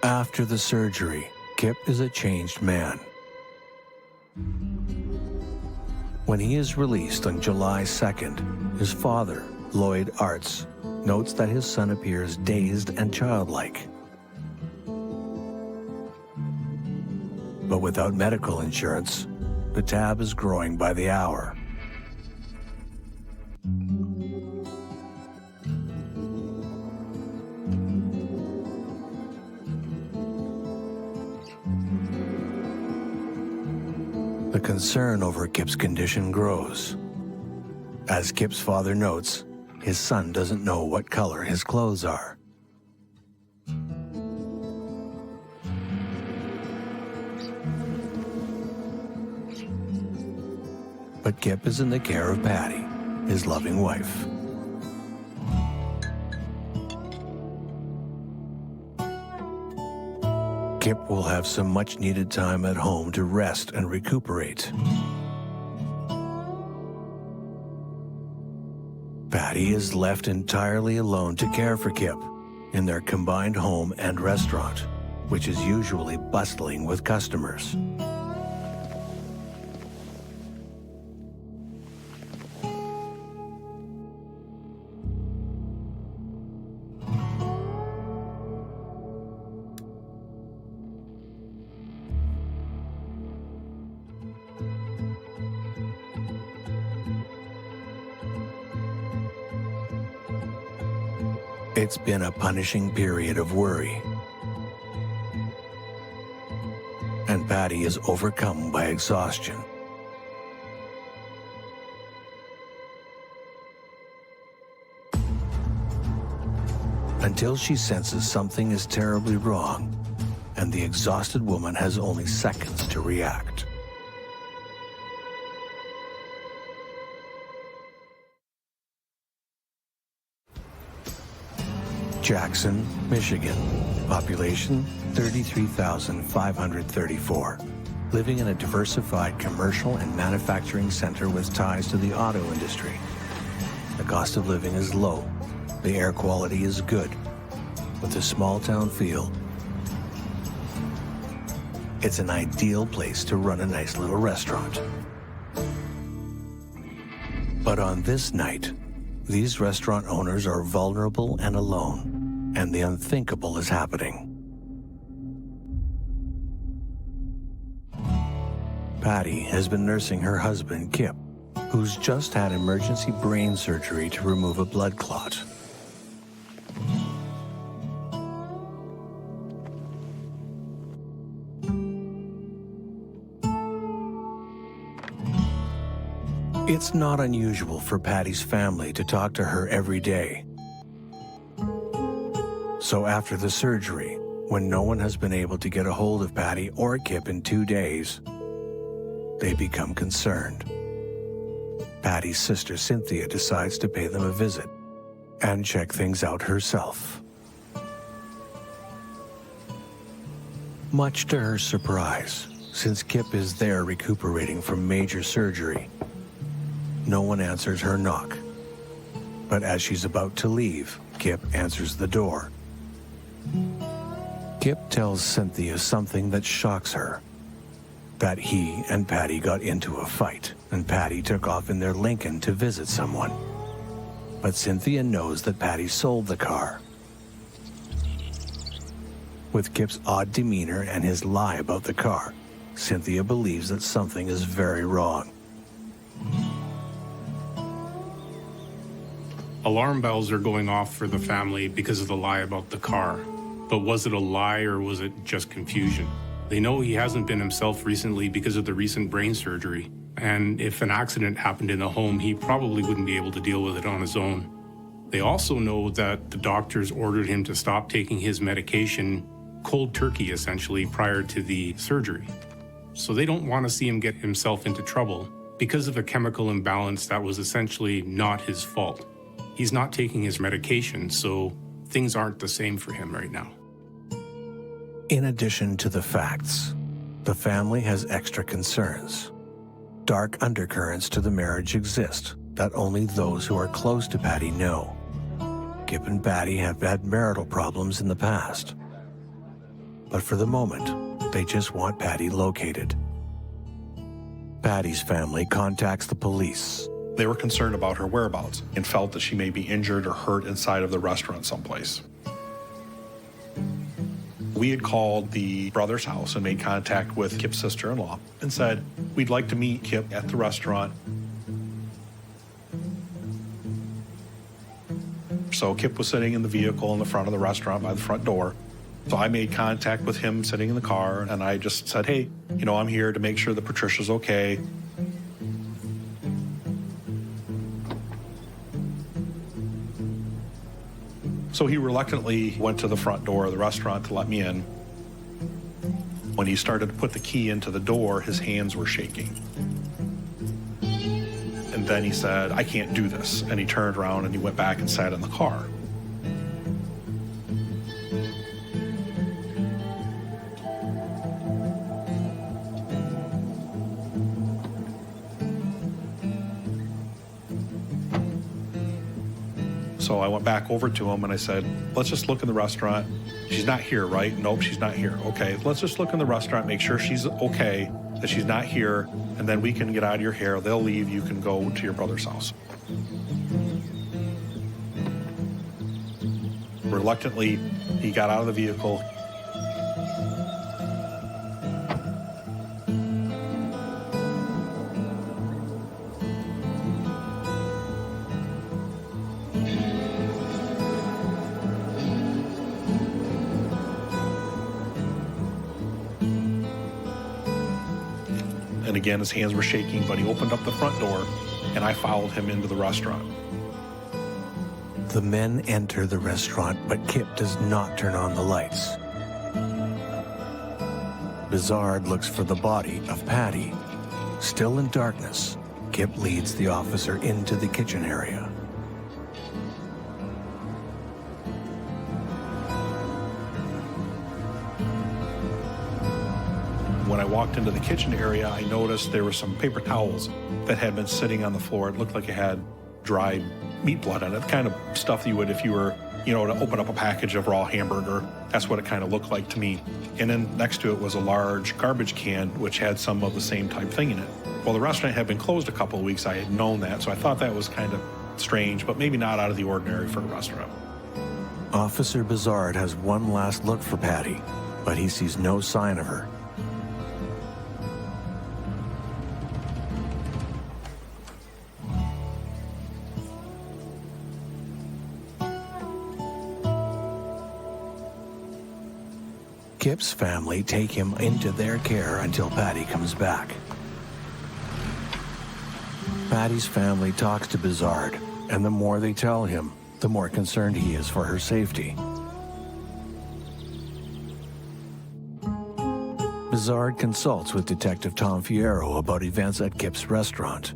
After the surgery, Kip is a changed man. When he is released on July 2nd, his father, Lloyd Arts, notes that his son appears dazed and childlike. But without medical insurance, the tab is growing by the hour. The concern over Kip's condition grows. As Kip's father notes, his son doesn't know what color his clothes are. but Kip is in the care of Patty, his loving wife. Kip will have some much-needed time at home to rest and recuperate. Patty is left entirely alone to care for Kip in their combined home and restaurant, which is usually bustling with customers. It's been a punishing period of worry, and Patty is overcome by exhaustion. Until she senses something is terribly wrong, and the exhausted woman has only seconds to react. Jackson, Michigan. Population 33,534. Living in a diversified commercial and manufacturing center with ties to the auto industry. The cost of living is low. The air quality is good. With a small town feel, it's an ideal place to run a nice little restaurant. But on this night, these restaurant owners are vulnerable and alone, and the unthinkable is happening. Patty has been nursing her husband, Kip, who's just had emergency brain surgery to remove a blood clot. It's not unusual for Patty's family to talk to her every day. So after the surgery, when no one has been able to get a hold of Patty or Kip in 2 days, they become concerned. Patty's sister Cynthia decides to pay them a visit and check things out herself. Much to her surprise, since Kip is there recuperating from major surgery, no one answers her knock. But as she's about to leave, Kip answers the door. Kip tells Cynthia something that shocks her. That he and Patty got into a fight, and Patty took off in their Lincoln to visit someone. But Cynthia knows that Patty sold the car. With Kip's odd demeanor and his lie about the car, Cynthia believes that something is very wrong. Alarm bells are going off for the family because of the lie about the car. But was it a lie or was it just confusion? They know he hasn't been himself recently because of the recent brain surgery. And if an accident happened in the home, he probably wouldn't be able to deal with it on his own. They also know that the doctors ordered him to stop taking his medication cold turkey, essentially, prior to the surgery. So they don't want to see him get himself into trouble because of a chemical imbalance that was essentially not his fault. He's not taking his medication, so things aren't the same for him right now. In addition to the facts, the family has extra concerns. Dark undercurrents to the marriage exist that only those who are close to Patty know. Kip and Patty have had marital problems in the past. But for the moment, they just want Patty located. Patty's family contacts the police. They were concerned about her whereabouts and felt that she may be injured or hurt inside of the restaurant someplace. We had called the brother's house and made contact with Kip's sister-in-law and said, we'd like to meet Kip at the restaurant. So Kip was sitting in the vehicle in the front of the restaurant by the front door. So I made contact with him sitting in the car, and I just said, hey, I'm here to make sure that Patricia's okay. So he reluctantly went to the front door of the restaurant to let me in. When he started to put the key into the door, his hands were shaking. And then he said, I can't do this. And he turned around and he went back and sat in the car. So I went back over to him and I said, let's just look in the restaurant. She's not here, right? Nope, she's not here. Okay, let's just look in the restaurant, make sure she's okay, that she's not here, and then we can get out of your hair. They'll leave. You can go to your brother's house. Reluctantly, he got out of the vehicle. And again, his hands were shaking, but he opened up the front door, and I followed him into the restaurant. The men enter the restaurant, but Kip does not turn on the lights. Bizard looks for the body of Patty. Still in darkness, Kip leads the officer into the kitchen area. When I walked into the kitchen area, I noticed there were some paper towels that had been sitting on the floor. It looked like it had dried meat blood on it, the kind of stuff that you would if you were, to open up a package of raw hamburger. That's what it kind of looked like to me. And then next to it was a large garbage can, which had some of the same type thing in it. Well, the restaurant had been closed a couple of weeks. I had known that, so I thought that was kind of strange, but maybe not out of the ordinary for a restaurant. Officer Bizard has one last look for Patty, but he sees no sign of her. Kip's family take him into their care until Patty comes back. Patty's family talks to Bizard, and the more they tell him, the more concerned he is for her safety. Bizard consults with Detective Tom Fierro about events at Kip's restaurant.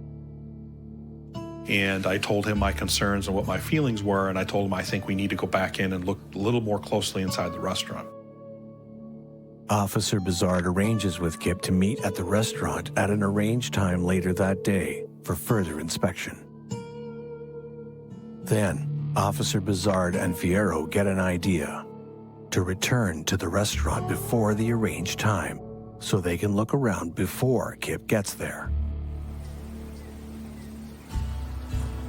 And I told him my concerns and what my feelings were, and I told him I think we need to go back in and look a little more closely inside the restaurant. Officer Bizard arranges with Kip to meet at the restaurant at an arranged time later that day for further inspection. Then, Officer Bizard and Fierro get an idea: to return to the restaurant before the arranged time so they can look around before Kip gets there.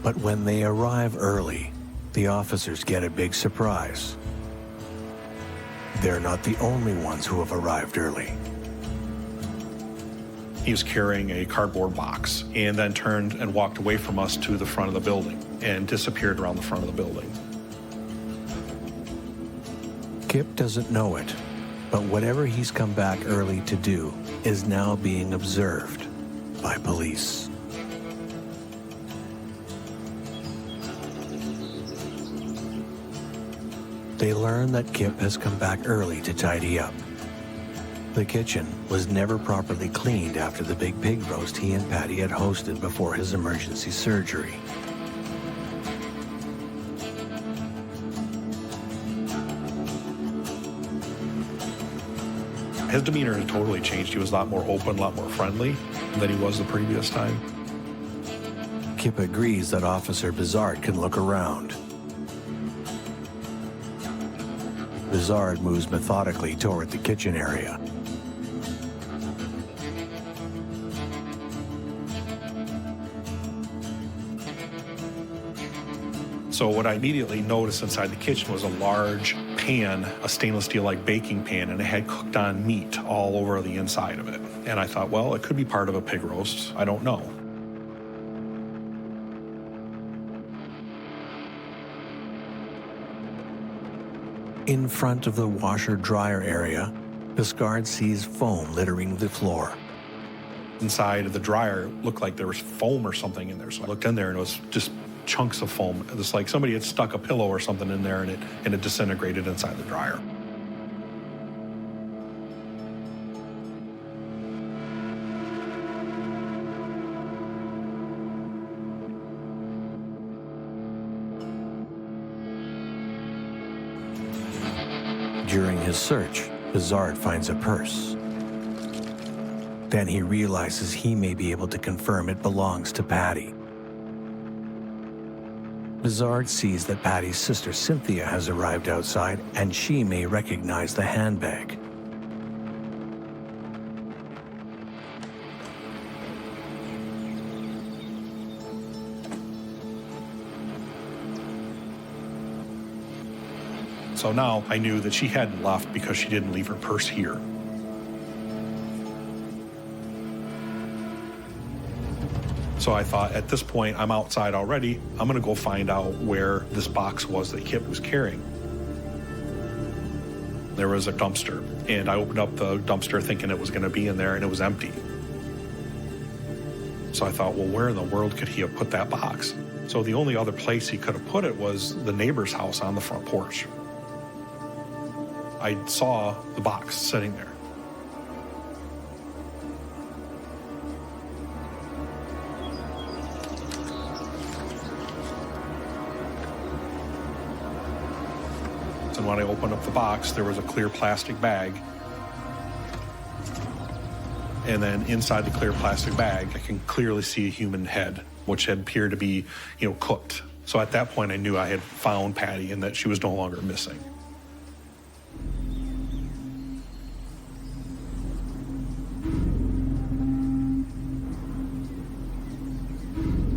But when they arrive early, the officers get a big surprise. They're not the only ones who have arrived early. He was carrying a cardboard box and then turned and walked away from us to the front of the building and disappeared around the front of the building. Kip doesn't know it, but whatever he's come back early to do is now being observed by police. They learn that Kip has come back early to tidy up. The kitchen was never properly cleaned after the big pig roast he and Patty had hosted before his emergency surgery. His demeanor had totally changed. He was a lot more open, a lot more friendly than he was the previous time. Kip agrees that Officer Bizard can look around. Bizard moves methodically toward the kitchen area. So what I immediately noticed inside the kitchen was a large pan, a stainless steel-like baking pan, and it had cooked on meat all over the inside of it. And I thought, well, it could be part of a pig roast. I don't know. In front of the washer-dryer area, Bizard sees foam littering the floor. Inside of the dryer, it looked like there was foam or something in there. So I looked in there and it was just chunks of foam. It was like somebody had stuck a pillow or something in there and it disintegrated inside the dryer. his search, Bizard finds a purse. Then he realizes he may be able to confirm it belongs to Patty. Bizard sees that Patty's sister Cynthia has arrived outside, and she may recognize the handbag. So now I knew that she hadn't left because she didn't leave her purse here. So I thought, at this point, I'm outside already. I'm going to go find out where this box was that Kip was carrying. There was a dumpster, and I opened up the dumpster thinking it was going to be in there, and it was empty. So I thought, well, where in the world could he have put that box? So the only other place he could have put it was the neighbor's house on the front porch. I saw the box sitting there. And when I opened up the box, there was a clear plastic bag. And then inside the clear plastic bag, I can clearly see a human head, which had appeared to be, cooked. So at that point, I knew I had found Patty and that she was no longer missing.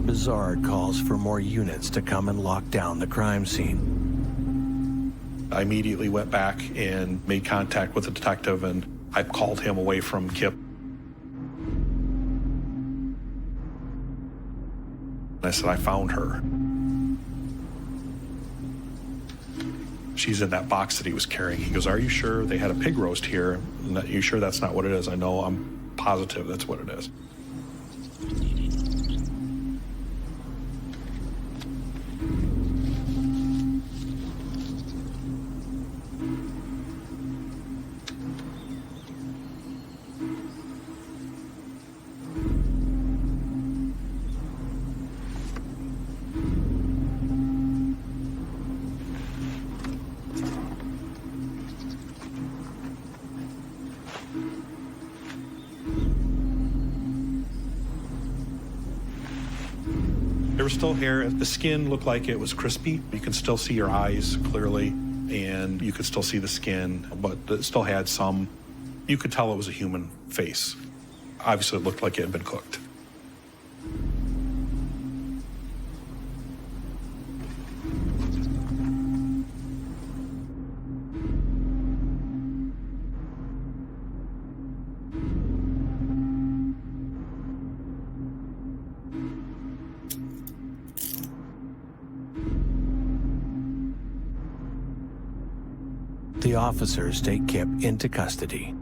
Bizard calls for more units to come and lock down the crime scene. I immediately went back and made contact with the detective, and I called him away from Kip. I said, I found her. She's in that box that he was carrying. He goes, are you sure they had a pig roast here? Are you sure that's not what it is? I know, I'm positive that's what it is. There was still hair. The skin looked like it was crispy. You can still see your eyes clearly, and you could still see the skin, but it still had some. You could tell it was a human face. Obviously, it looked like it had been cooked. The officers take Kip into custody.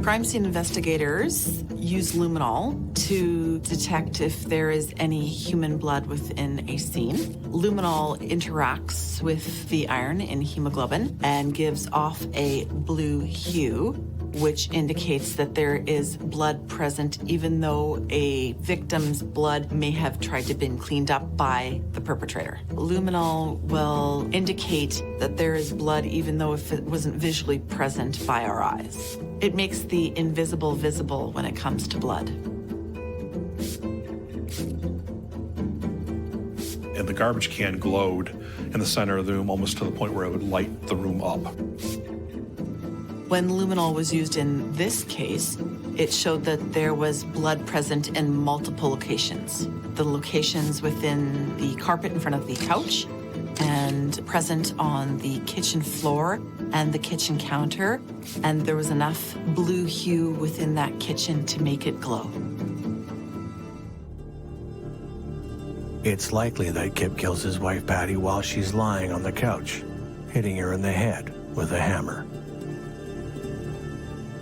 Crime scene investigators use luminol to detect if there is any human blood within a scene. Luminol interacts with the iron in hemoglobin and gives off a blue hue, which indicates that there is blood present even though a victim's blood may have tried to been cleaned up by the perpetrator. Luminol will indicate that there is blood even though if it wasn't visually present by our eyes. It makes the invisible visible when it comes to blood. And the garbage can glowed in the center of the room almost to the point where it would light the room up. When luminol was used in this case, it showed that there was blood present in multiple locations. The locations within the carpet in front of the couch and present on the kitchen floor and the kitchen counter, and there was enough blue hue within that kitchen to make it glow. It's likely that Kip kills his wife Patty while she's lying on the couch, hitting her in the head with a hammer.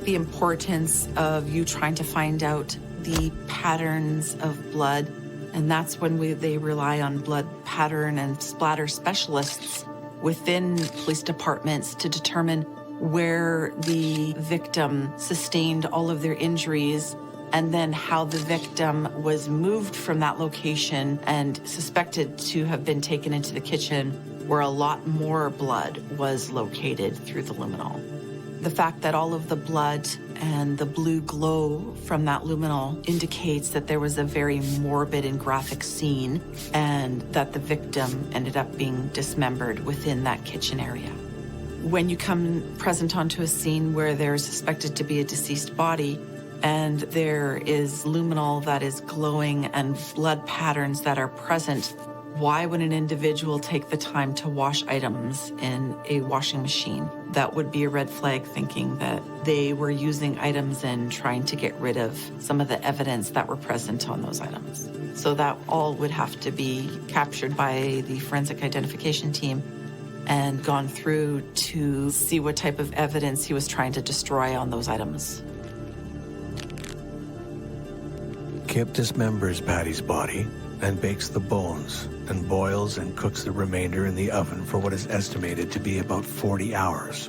The importance of you trying to find out the patterns of blood, and that's when they rely on blood pattern and splatter specialists within police departments to determine where the victim sustained all of their injuries, and then how the victim was moved from that location and suspected to have been taken into the kitchen, where a lot more blood was located through the luminol. The fact that all of the blood and the blue glow from that luminol indicates that there was a very morbid and graphic scene, and that the victim ended up being dismembered within that kitchen area. When you come present onto a scene where there's suspected to be a deceased body, and there is luminol that is glowing and blood patterns that are present, why would an individual take the time to wash items in a washing machine? That would be a red flag, thinking that they were using items and trying to get rid of some of the evidence that were present on those items. So that all would have to be captured by the forensic identification team and gone through to see what type of evidence he was trying to destroy on those items. Kip dismembers Patty's body and bakes the bones and boils and cooks the remainder in the oven for what is estimated to be about 40 hours.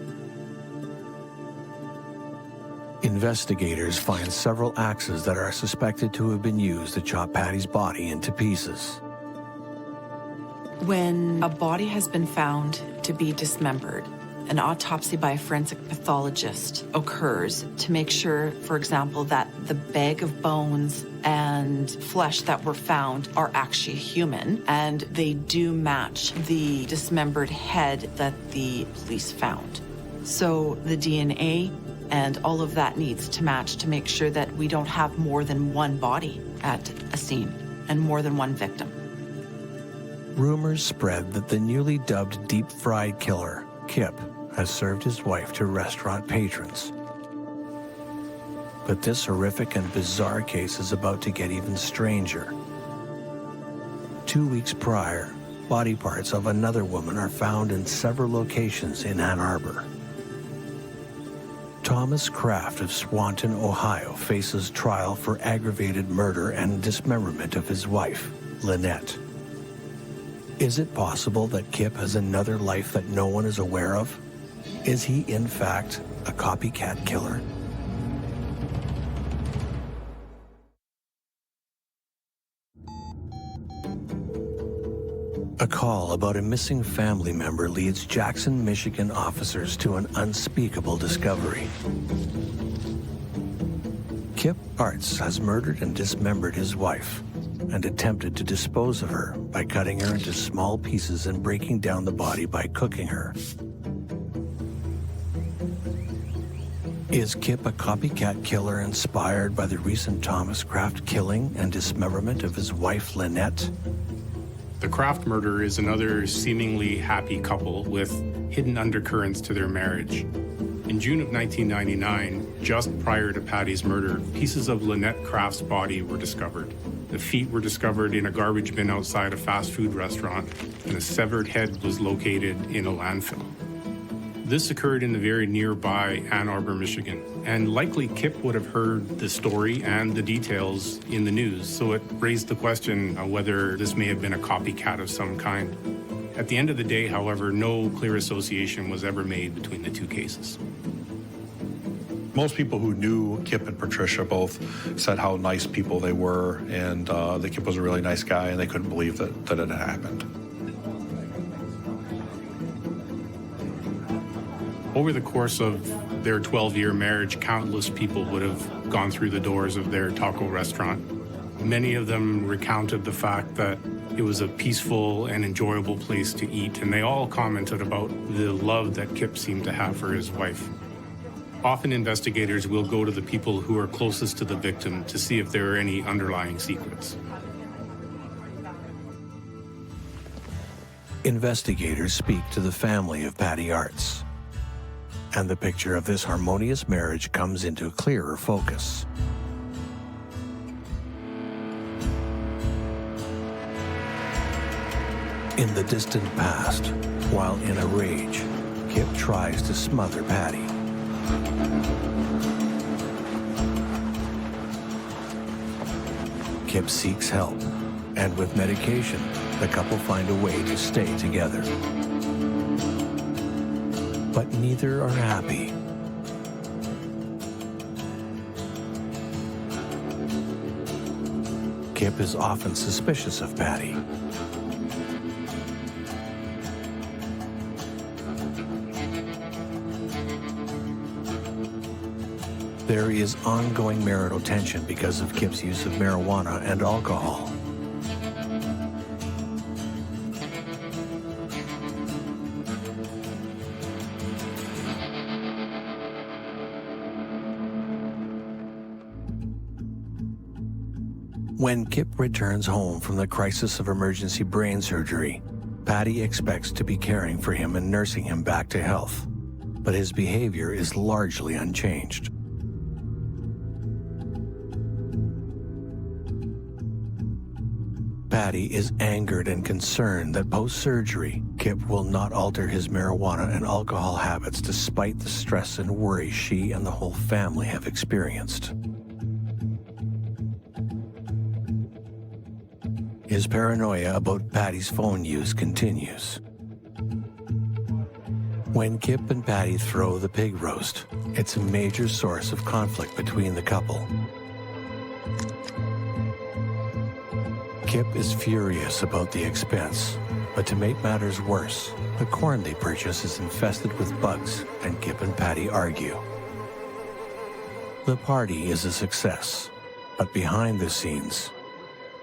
Investigators find several axes that are suspected to have been used to chop Patty's body into pieces. When a body has been found to be dismembered, an autopsy by a forensic pathologist occurs to make sure, for example, that the bag of bones and flesh that were found are actually human, and they do match the dismembered head that the police found. So the DNA and all of that needs to match to make sure that we don't have more than one body at a scene and more than one victim. Rumors spread that the newly dubbed deep-fried killer, Kip, has served his wife to restaurant patrons. But this horrific and bizarre case is about to get even stranger. 2 weeks prior, body parts of another woman are found in several locations in Ann Arbor. Thomas Kraft of Swanton, Ohio, faces trial for aggravated murder and dismemberment of his wife, Lynette. Is it possible that Kip has another life that no one is aware of? Is he, in fact, a copycat killer? A call about a missing family member leads Jackson, Michigan officers to an unspeakable discovery. Kip Artz has murdered and dismembered his wife and attempted to dispose of her by cutting her into small pieces and breaking down the body by cooking her. Is Kip a copycat killer inspired by the recent Thomas Kraft killing and dismemberment of his wife, Lynette? The Kraft murder is another seemingly happy couple with hidden undercurrents to their marriage. In June of 1999, just prior to Patty's murder, pieces of Lynette Kraft's body were discovered. The feet were discovered in a garbage bin outside a fast food restaurant, and a severed head was located in a landfill. This occurred in the very nearby Ann Arbor, Michigan, and likely Kip would have heard the story and the details in the news, so it raised the question of whether this may have been a copycat of some kind. At the end of the day, however, no clear association was ever made between the two cases. Most people who knew Kip and Patricia both said how nice people they were, and that Kip was a really nice guy, and they couldn't believe that it had happened. Over the course of their 12-year marriage, countless people would have gone through the doors of their taco restaurant. Many of them recounted the fact that it was a peaceful and enjoyable place to eat, and they all commented about the love that Kip seemed to have for his wife. Often investigators will go to the people who are closest to the victim to see if there are any underlying secrets. Investigators speak to the family of Patty Artz, and the picture of this harmonious marriage comes into clearer focus. In the distant past, while in a rage, Kip tries to smother Patty. Kip seeks help, and with medication, the couple find a way to stay together. But neither are happy. Kip is often suspicious of Patty. There is ongoing marital tension because of Kip's use of marijuana and alcohol. When Kip returns home from the crisis of emergency brain surgery, Patty expects to be caring for him and nursing him back to health, but his behavior is largely unchanged. Patty is angered and concerned that post-surgery, Kip will not alter his marijuana and alcohol habits despite the stress and worry she and the whole family have experienced. His paranoia about Patty's phone use continues. When Kip and Patty throw the pig roast, it's a major source of conflict between the couple. Kip is furious about the expense, but to make matters worse, the corn they purchase is infested with bugs, and Kip and Patty argue. The party is a success, but behind the scenes,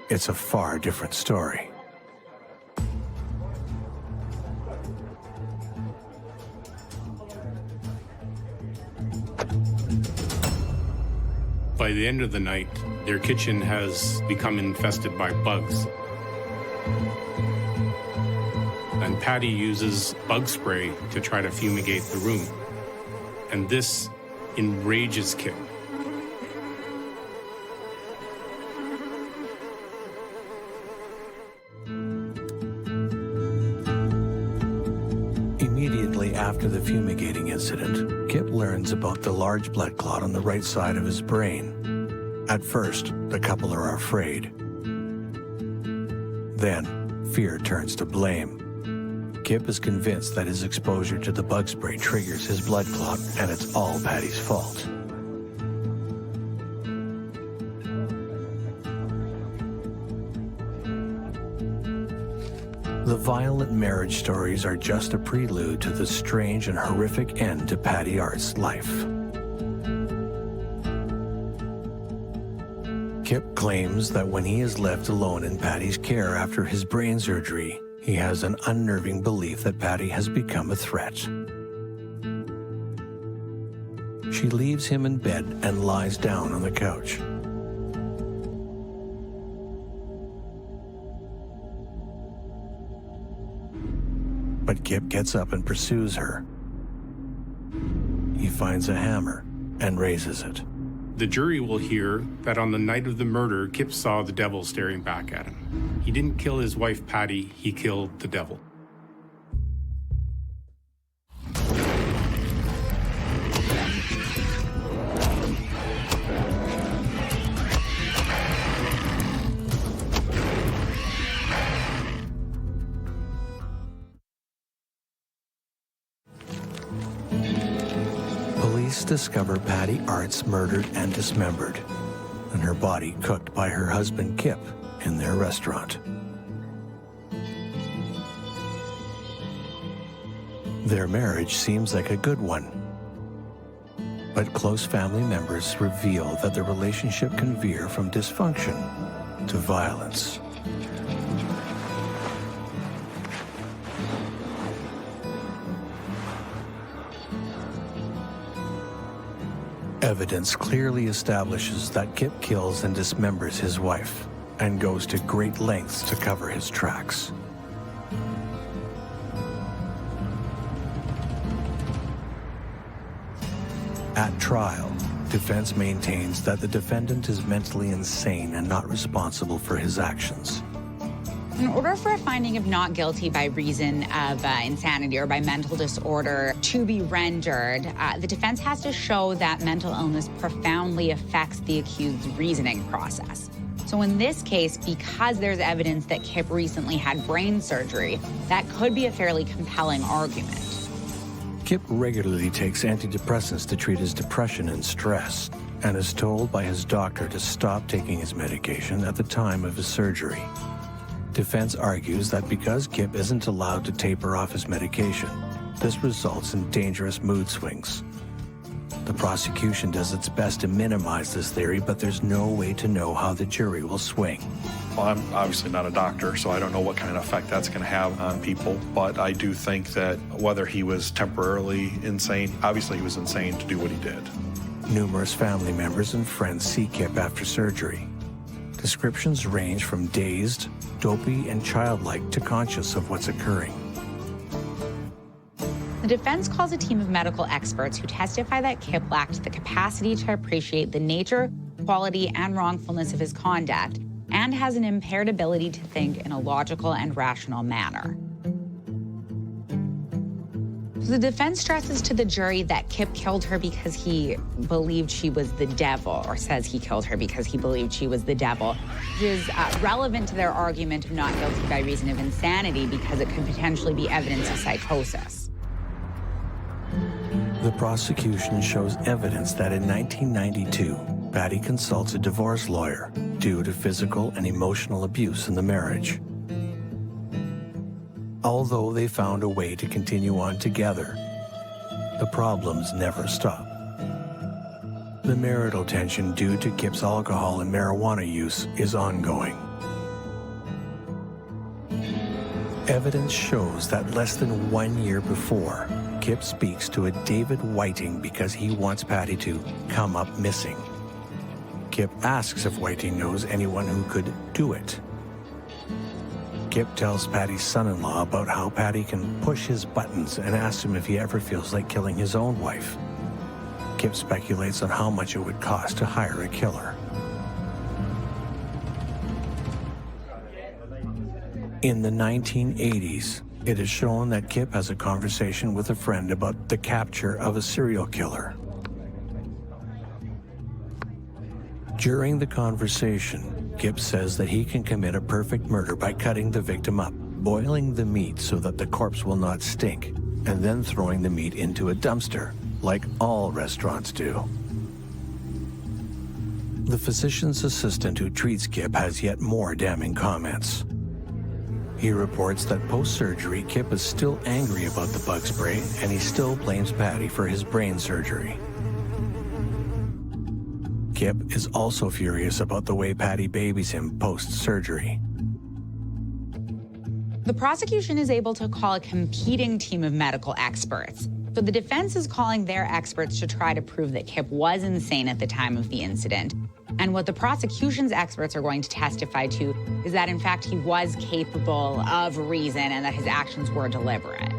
it's a far different story. By the end of the night, their kitchen has become infested by bugs. And Patty uses bug spray to try to fumigate the room. And this enrages Kip. Immediately after the fumigating incident, Kip learns about the large blood clot on the right side of his brain. At first, the couple are afraid. Then, fear turns to blame. Kip is convinced that his exposure to the bug spray triggers his blood clot, and it's all Patty's fault. The violent marriage stories are just a prelude to the strange and horrific end to Patty Art's life. Kip claims that when he is left alone in Patty's care after his brain surgery, he has an unnerving belief that Patty has become a threat. She leaves him in bed and lies down on the couch. But Kip gets up and pursues her. He finds a hammer and raises it. The jury will hear that on the night of the murder, Kip saw the devil staring back at him. He didn't kill his wife, Patty, he killed the devil. Police discover Patty Art's murdered and dismembered, and her body cooked by her husband Kip in their restaurant. Their marriage seems like a good one, but close family members reveal that the relationship can veer from dysfunction to violence. Evidence clearly establishes that Kip kills and dismembers his wife and goes to great lengths to cover his tracks. At trial, defense maintains that the defendant is mentally insane and not responsible for his actions. In order for a finding of not guilty by reason of insanity or by mental disorder to be rendered, the defense has to show that mental illness profoundly affects the accused's reasoning process. So in this case, because there's evidence that Kip recently had brain surgery, that could be a fairly compelling argument. Kip regularly takes antidepressants to treat his depression and stress, and is told by his doctor to stop taking his medication at the time of his surgery. Defense argues that because Kip isn't allowed to taper off his medication, this results in dangerous mood swings. The prosecution does its best to minimize this theory, but there's no way to know how the jury will swing. Well, I'm obviously not a doctor, so I don't know what kind of effect that's going to have on people, but I do think that whether he was temporarily insane, obviously he was insane to do what he did. Numerous family members and friends see Kip after surgery. Descriptions range from dazed, dopey, and childlike to conscious of what's occurring. The defense calls a team of medical experts who testify that Kip lacked the capacity to appreciate the nature, quality, and wrongfulness of his conduct, and has an impaired ability to think in a logical and rational manner. The defense stresses to the jury that Kip killed her because he believed she was the devil, or says he killed her because he believed she was the devil, which is relevant to their argument of not guilty by reason of insanity because it could potentially be evidence of psychosis. The prosecution shows evidence that in 1992, Patty consults a divorce lawyer due to physical and emotional abuse in the marriage. Although they found a way to continue on together, the problems never stop. The marital tension due to Kip's alcohol and marijuana use is ongoing. Evidence shows that less than 1 year before, Kip speaks to a David Whiting because he wants Patty to come up missing. Kip asks if Whiting knows anyone who could do it. Kip tells Patty's son-in-law about how Patty can push his buttons and asks him if he ever feels like killing his own wife. Kip speculates on how much it would cost to hire a killer. In the 1980s, it is shown that Kip has a conversation with a friend about the capture of a serial killer. During the conversation, Kip says that he can commit a perfect murder by cutting the victim up, boiling the meat so that the corpse will not stink, and then throwing the meat into a dumpster, like all restaurants do. The physician's assistant who treats Kip has yet more damning comments. He reports that post-surgery, Kip is still angry about the bug spray, and he still blames Patty for his brain surgery. Kip is also furious about the way Patty babies him post-surgery. The prosecution is able to call a competing team of medical experts. So the defense is calling their experts to try to prove that Kip was insane at the time of the incident. And what the prosecution's experts are going to testify to is that, in fact, he was capable of reason and that his actions were deliberate.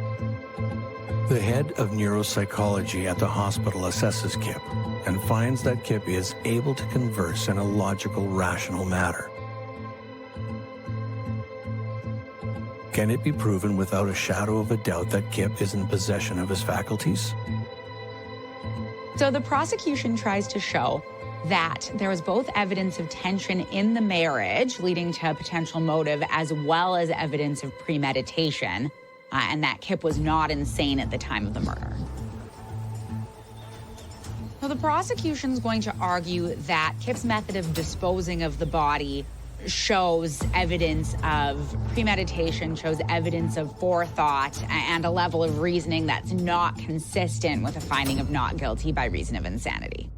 The head of neuropsychology at the hospital assesses Kip and finds that Kip is able to converse in a logical, rational manner. Can it be proven without a shadow of a doubt that Kip is in possession of his faculties? So the prosecution tries to show that there was both evidence of tension in the marriage, leading to a potential motive, as well as evidence of premeditation, and that Kip was not insane at the time of the murder. So the prosecution's going to argue that Kip's method of disposing of the body shows evidence of premeditation, shows evidence of forethought, and a level of reasoning that's not consistent with a finding of not guilty by reason of insanity.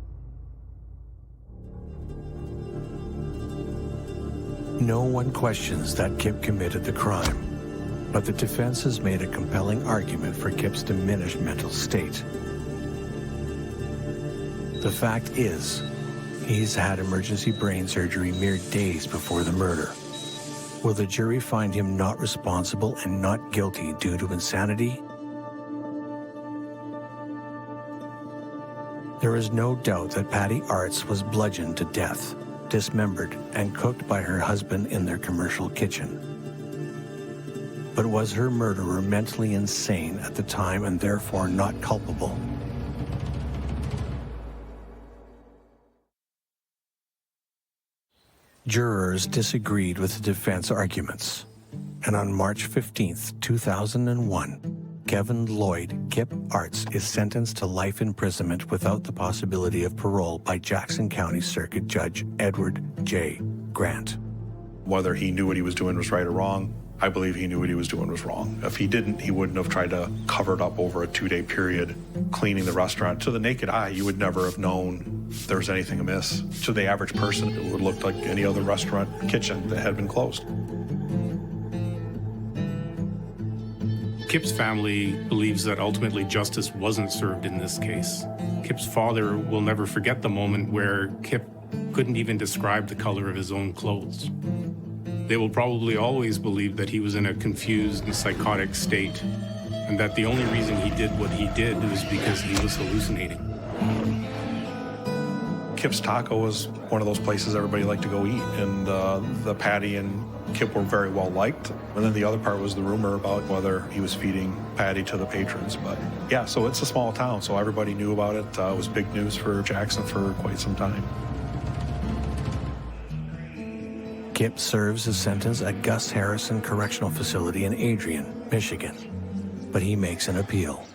No one questions that Kip committed the crime, but the defense has made a compelling argument for Kip's diminished mental state. The fact is, he's had emergency brain surgery mere days before the murder. Will the jury find him not responsible and not guilty due to insanity? There is no doubt that Patty Arts was bludgeoned to death, dismembered, and cooked by her husband in their commercial kitchen. But was her murderer mentally insane at the time and therefore not culpable? Jurors disagreed with the defense arguments, and on March 15, 2001, Kevin Lloyd Kip Arts is sentenced to life imprisonment without the possibility of parole by Jackson County Circuit Judge Edward J. Grant. Whether he knew what he was doing was right or wrong, I believe he knew what he was doing was wrong. If he didn't, he wouldn't have tried to cover it up over a 2-day period, cleaning the restaurant. To the naked eye, you would never have known there was anything amiss. To the average person, it would look like any other restaurant kitchen that had been closed. Kip's family believes that ultimately justice wasn't served in this case. Kip's father will never forget the moment where Kip couldn't even describe the color of his own clothes. They will probably always believe that he was in a confused and psychotic state, and that the only reason he did what he did was because he was hallucinating. Kip's Taco was one of those places everybody liked to go eat, and the Patty and Kip were very well liked. And then the other part was the rumor about whether he was feeding Patty to the patrons. But yeah, so it's a small town, so everybody knew about it. It was big news for Jackson for quite some time. Kip serves his sentence at Gus Harrison Correctional Facility in Adrian, Michigan, but he makes an appeal.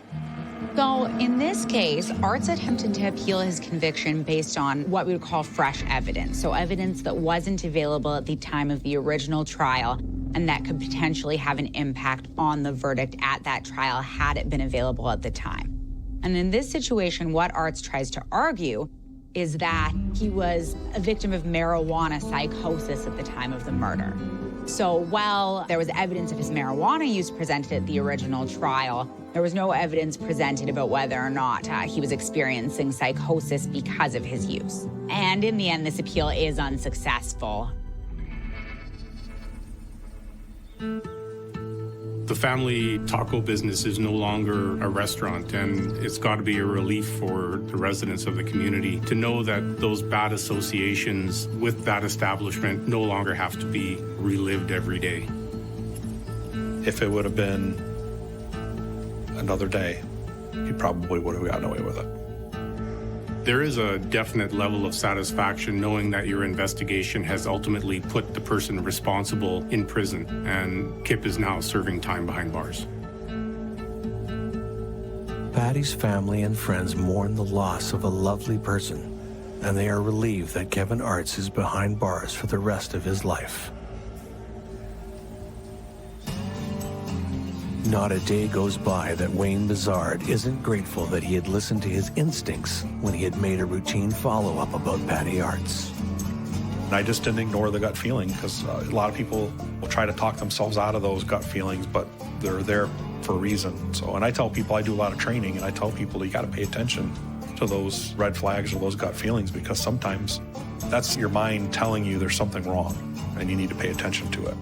So in this case, Arts attempted to appeal his conviction based on what we would call fresh evidence, so evidence that wasn't available at the time of the original trial and that could potentially have an impact on the verdict at that trial had it been available at the time. And in this situation, what Arts tries to argue is that he was a victim of marijuana psychosis at the time of the murder. So while there was evidence of his marijuana use presented at the original trial, there was no evidence presented about whether or not he was experiencing psychosis because of his use. And in the end, this appeal is unsuccessful. The family taco business is no longer a restaurant, and it's got to be a relief for the residents of the community to know that those bad associations with that establishment no longer have to be relived every day. If it would have been another day, he probably would have gotten away with it. There is a definite level of satisfaction knowing that your investigation has ultimately put the person responsible in prison, and Kip is now serving time behind bars. Patty's family and friends mourn the loss of a lovely person, and they are relieved that Kevin Arts is behind bars for the rest of his life. Not a day goes by that Wayne Bizard isn't grateful that he had listened to his instincts when he had made a routine follow-up about Patty Arts. I just didn't ignore the gut feeling, because a lot of people will try to talk themselves out of those gut feelings, but they're there for a reason. So, and I tell people, I do a lot of training, and I tell people you got to pay attention to those red flags or those gut feelings, because sometimes that's your mind telling you there's something wrong, and you need to pay attention to it.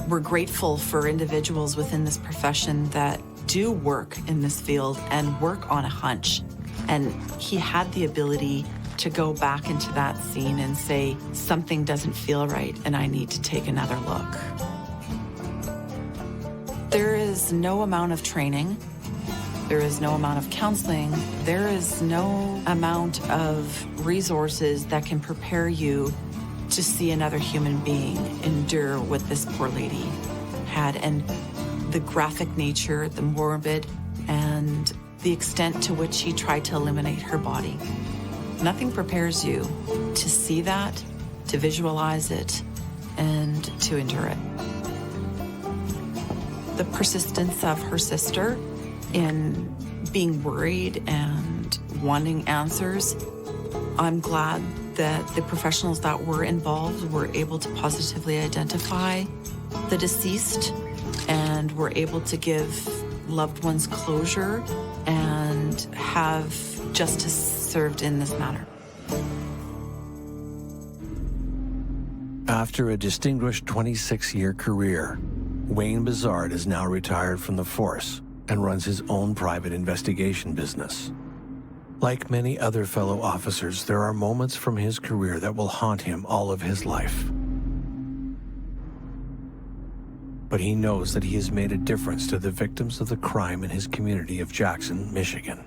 We're grateful for individuals within this profession that do work in this field and work on a hunch. And he had the ability to go back into that scene and say, something doesn't feel right and I need to take another look. There is no amount of training, there is no amount of counseling, there is no amount of resources that can prepare you to see another human being endure what this poor lady had, and the graphic nature, the morbid, and the extent to which he tried to eliminate her body. Nothing prepares you to see that, to visualize it, and to endure it. The persistence of her sister in being worried and wanting answers, I'm glad that the professionals that were involved were able to positively identify the deceased and were able to give loved ones closure and have justice served in this matter. After a distinguished 26-year career, Wayne Bizard is now retired from the force and runs his own private investigation business. Like many other fellow officers, there are moments from his career that will haunt him all of his life. But he knows that he has made a difference to the victims of the crime in his community of Jackson, Michigan.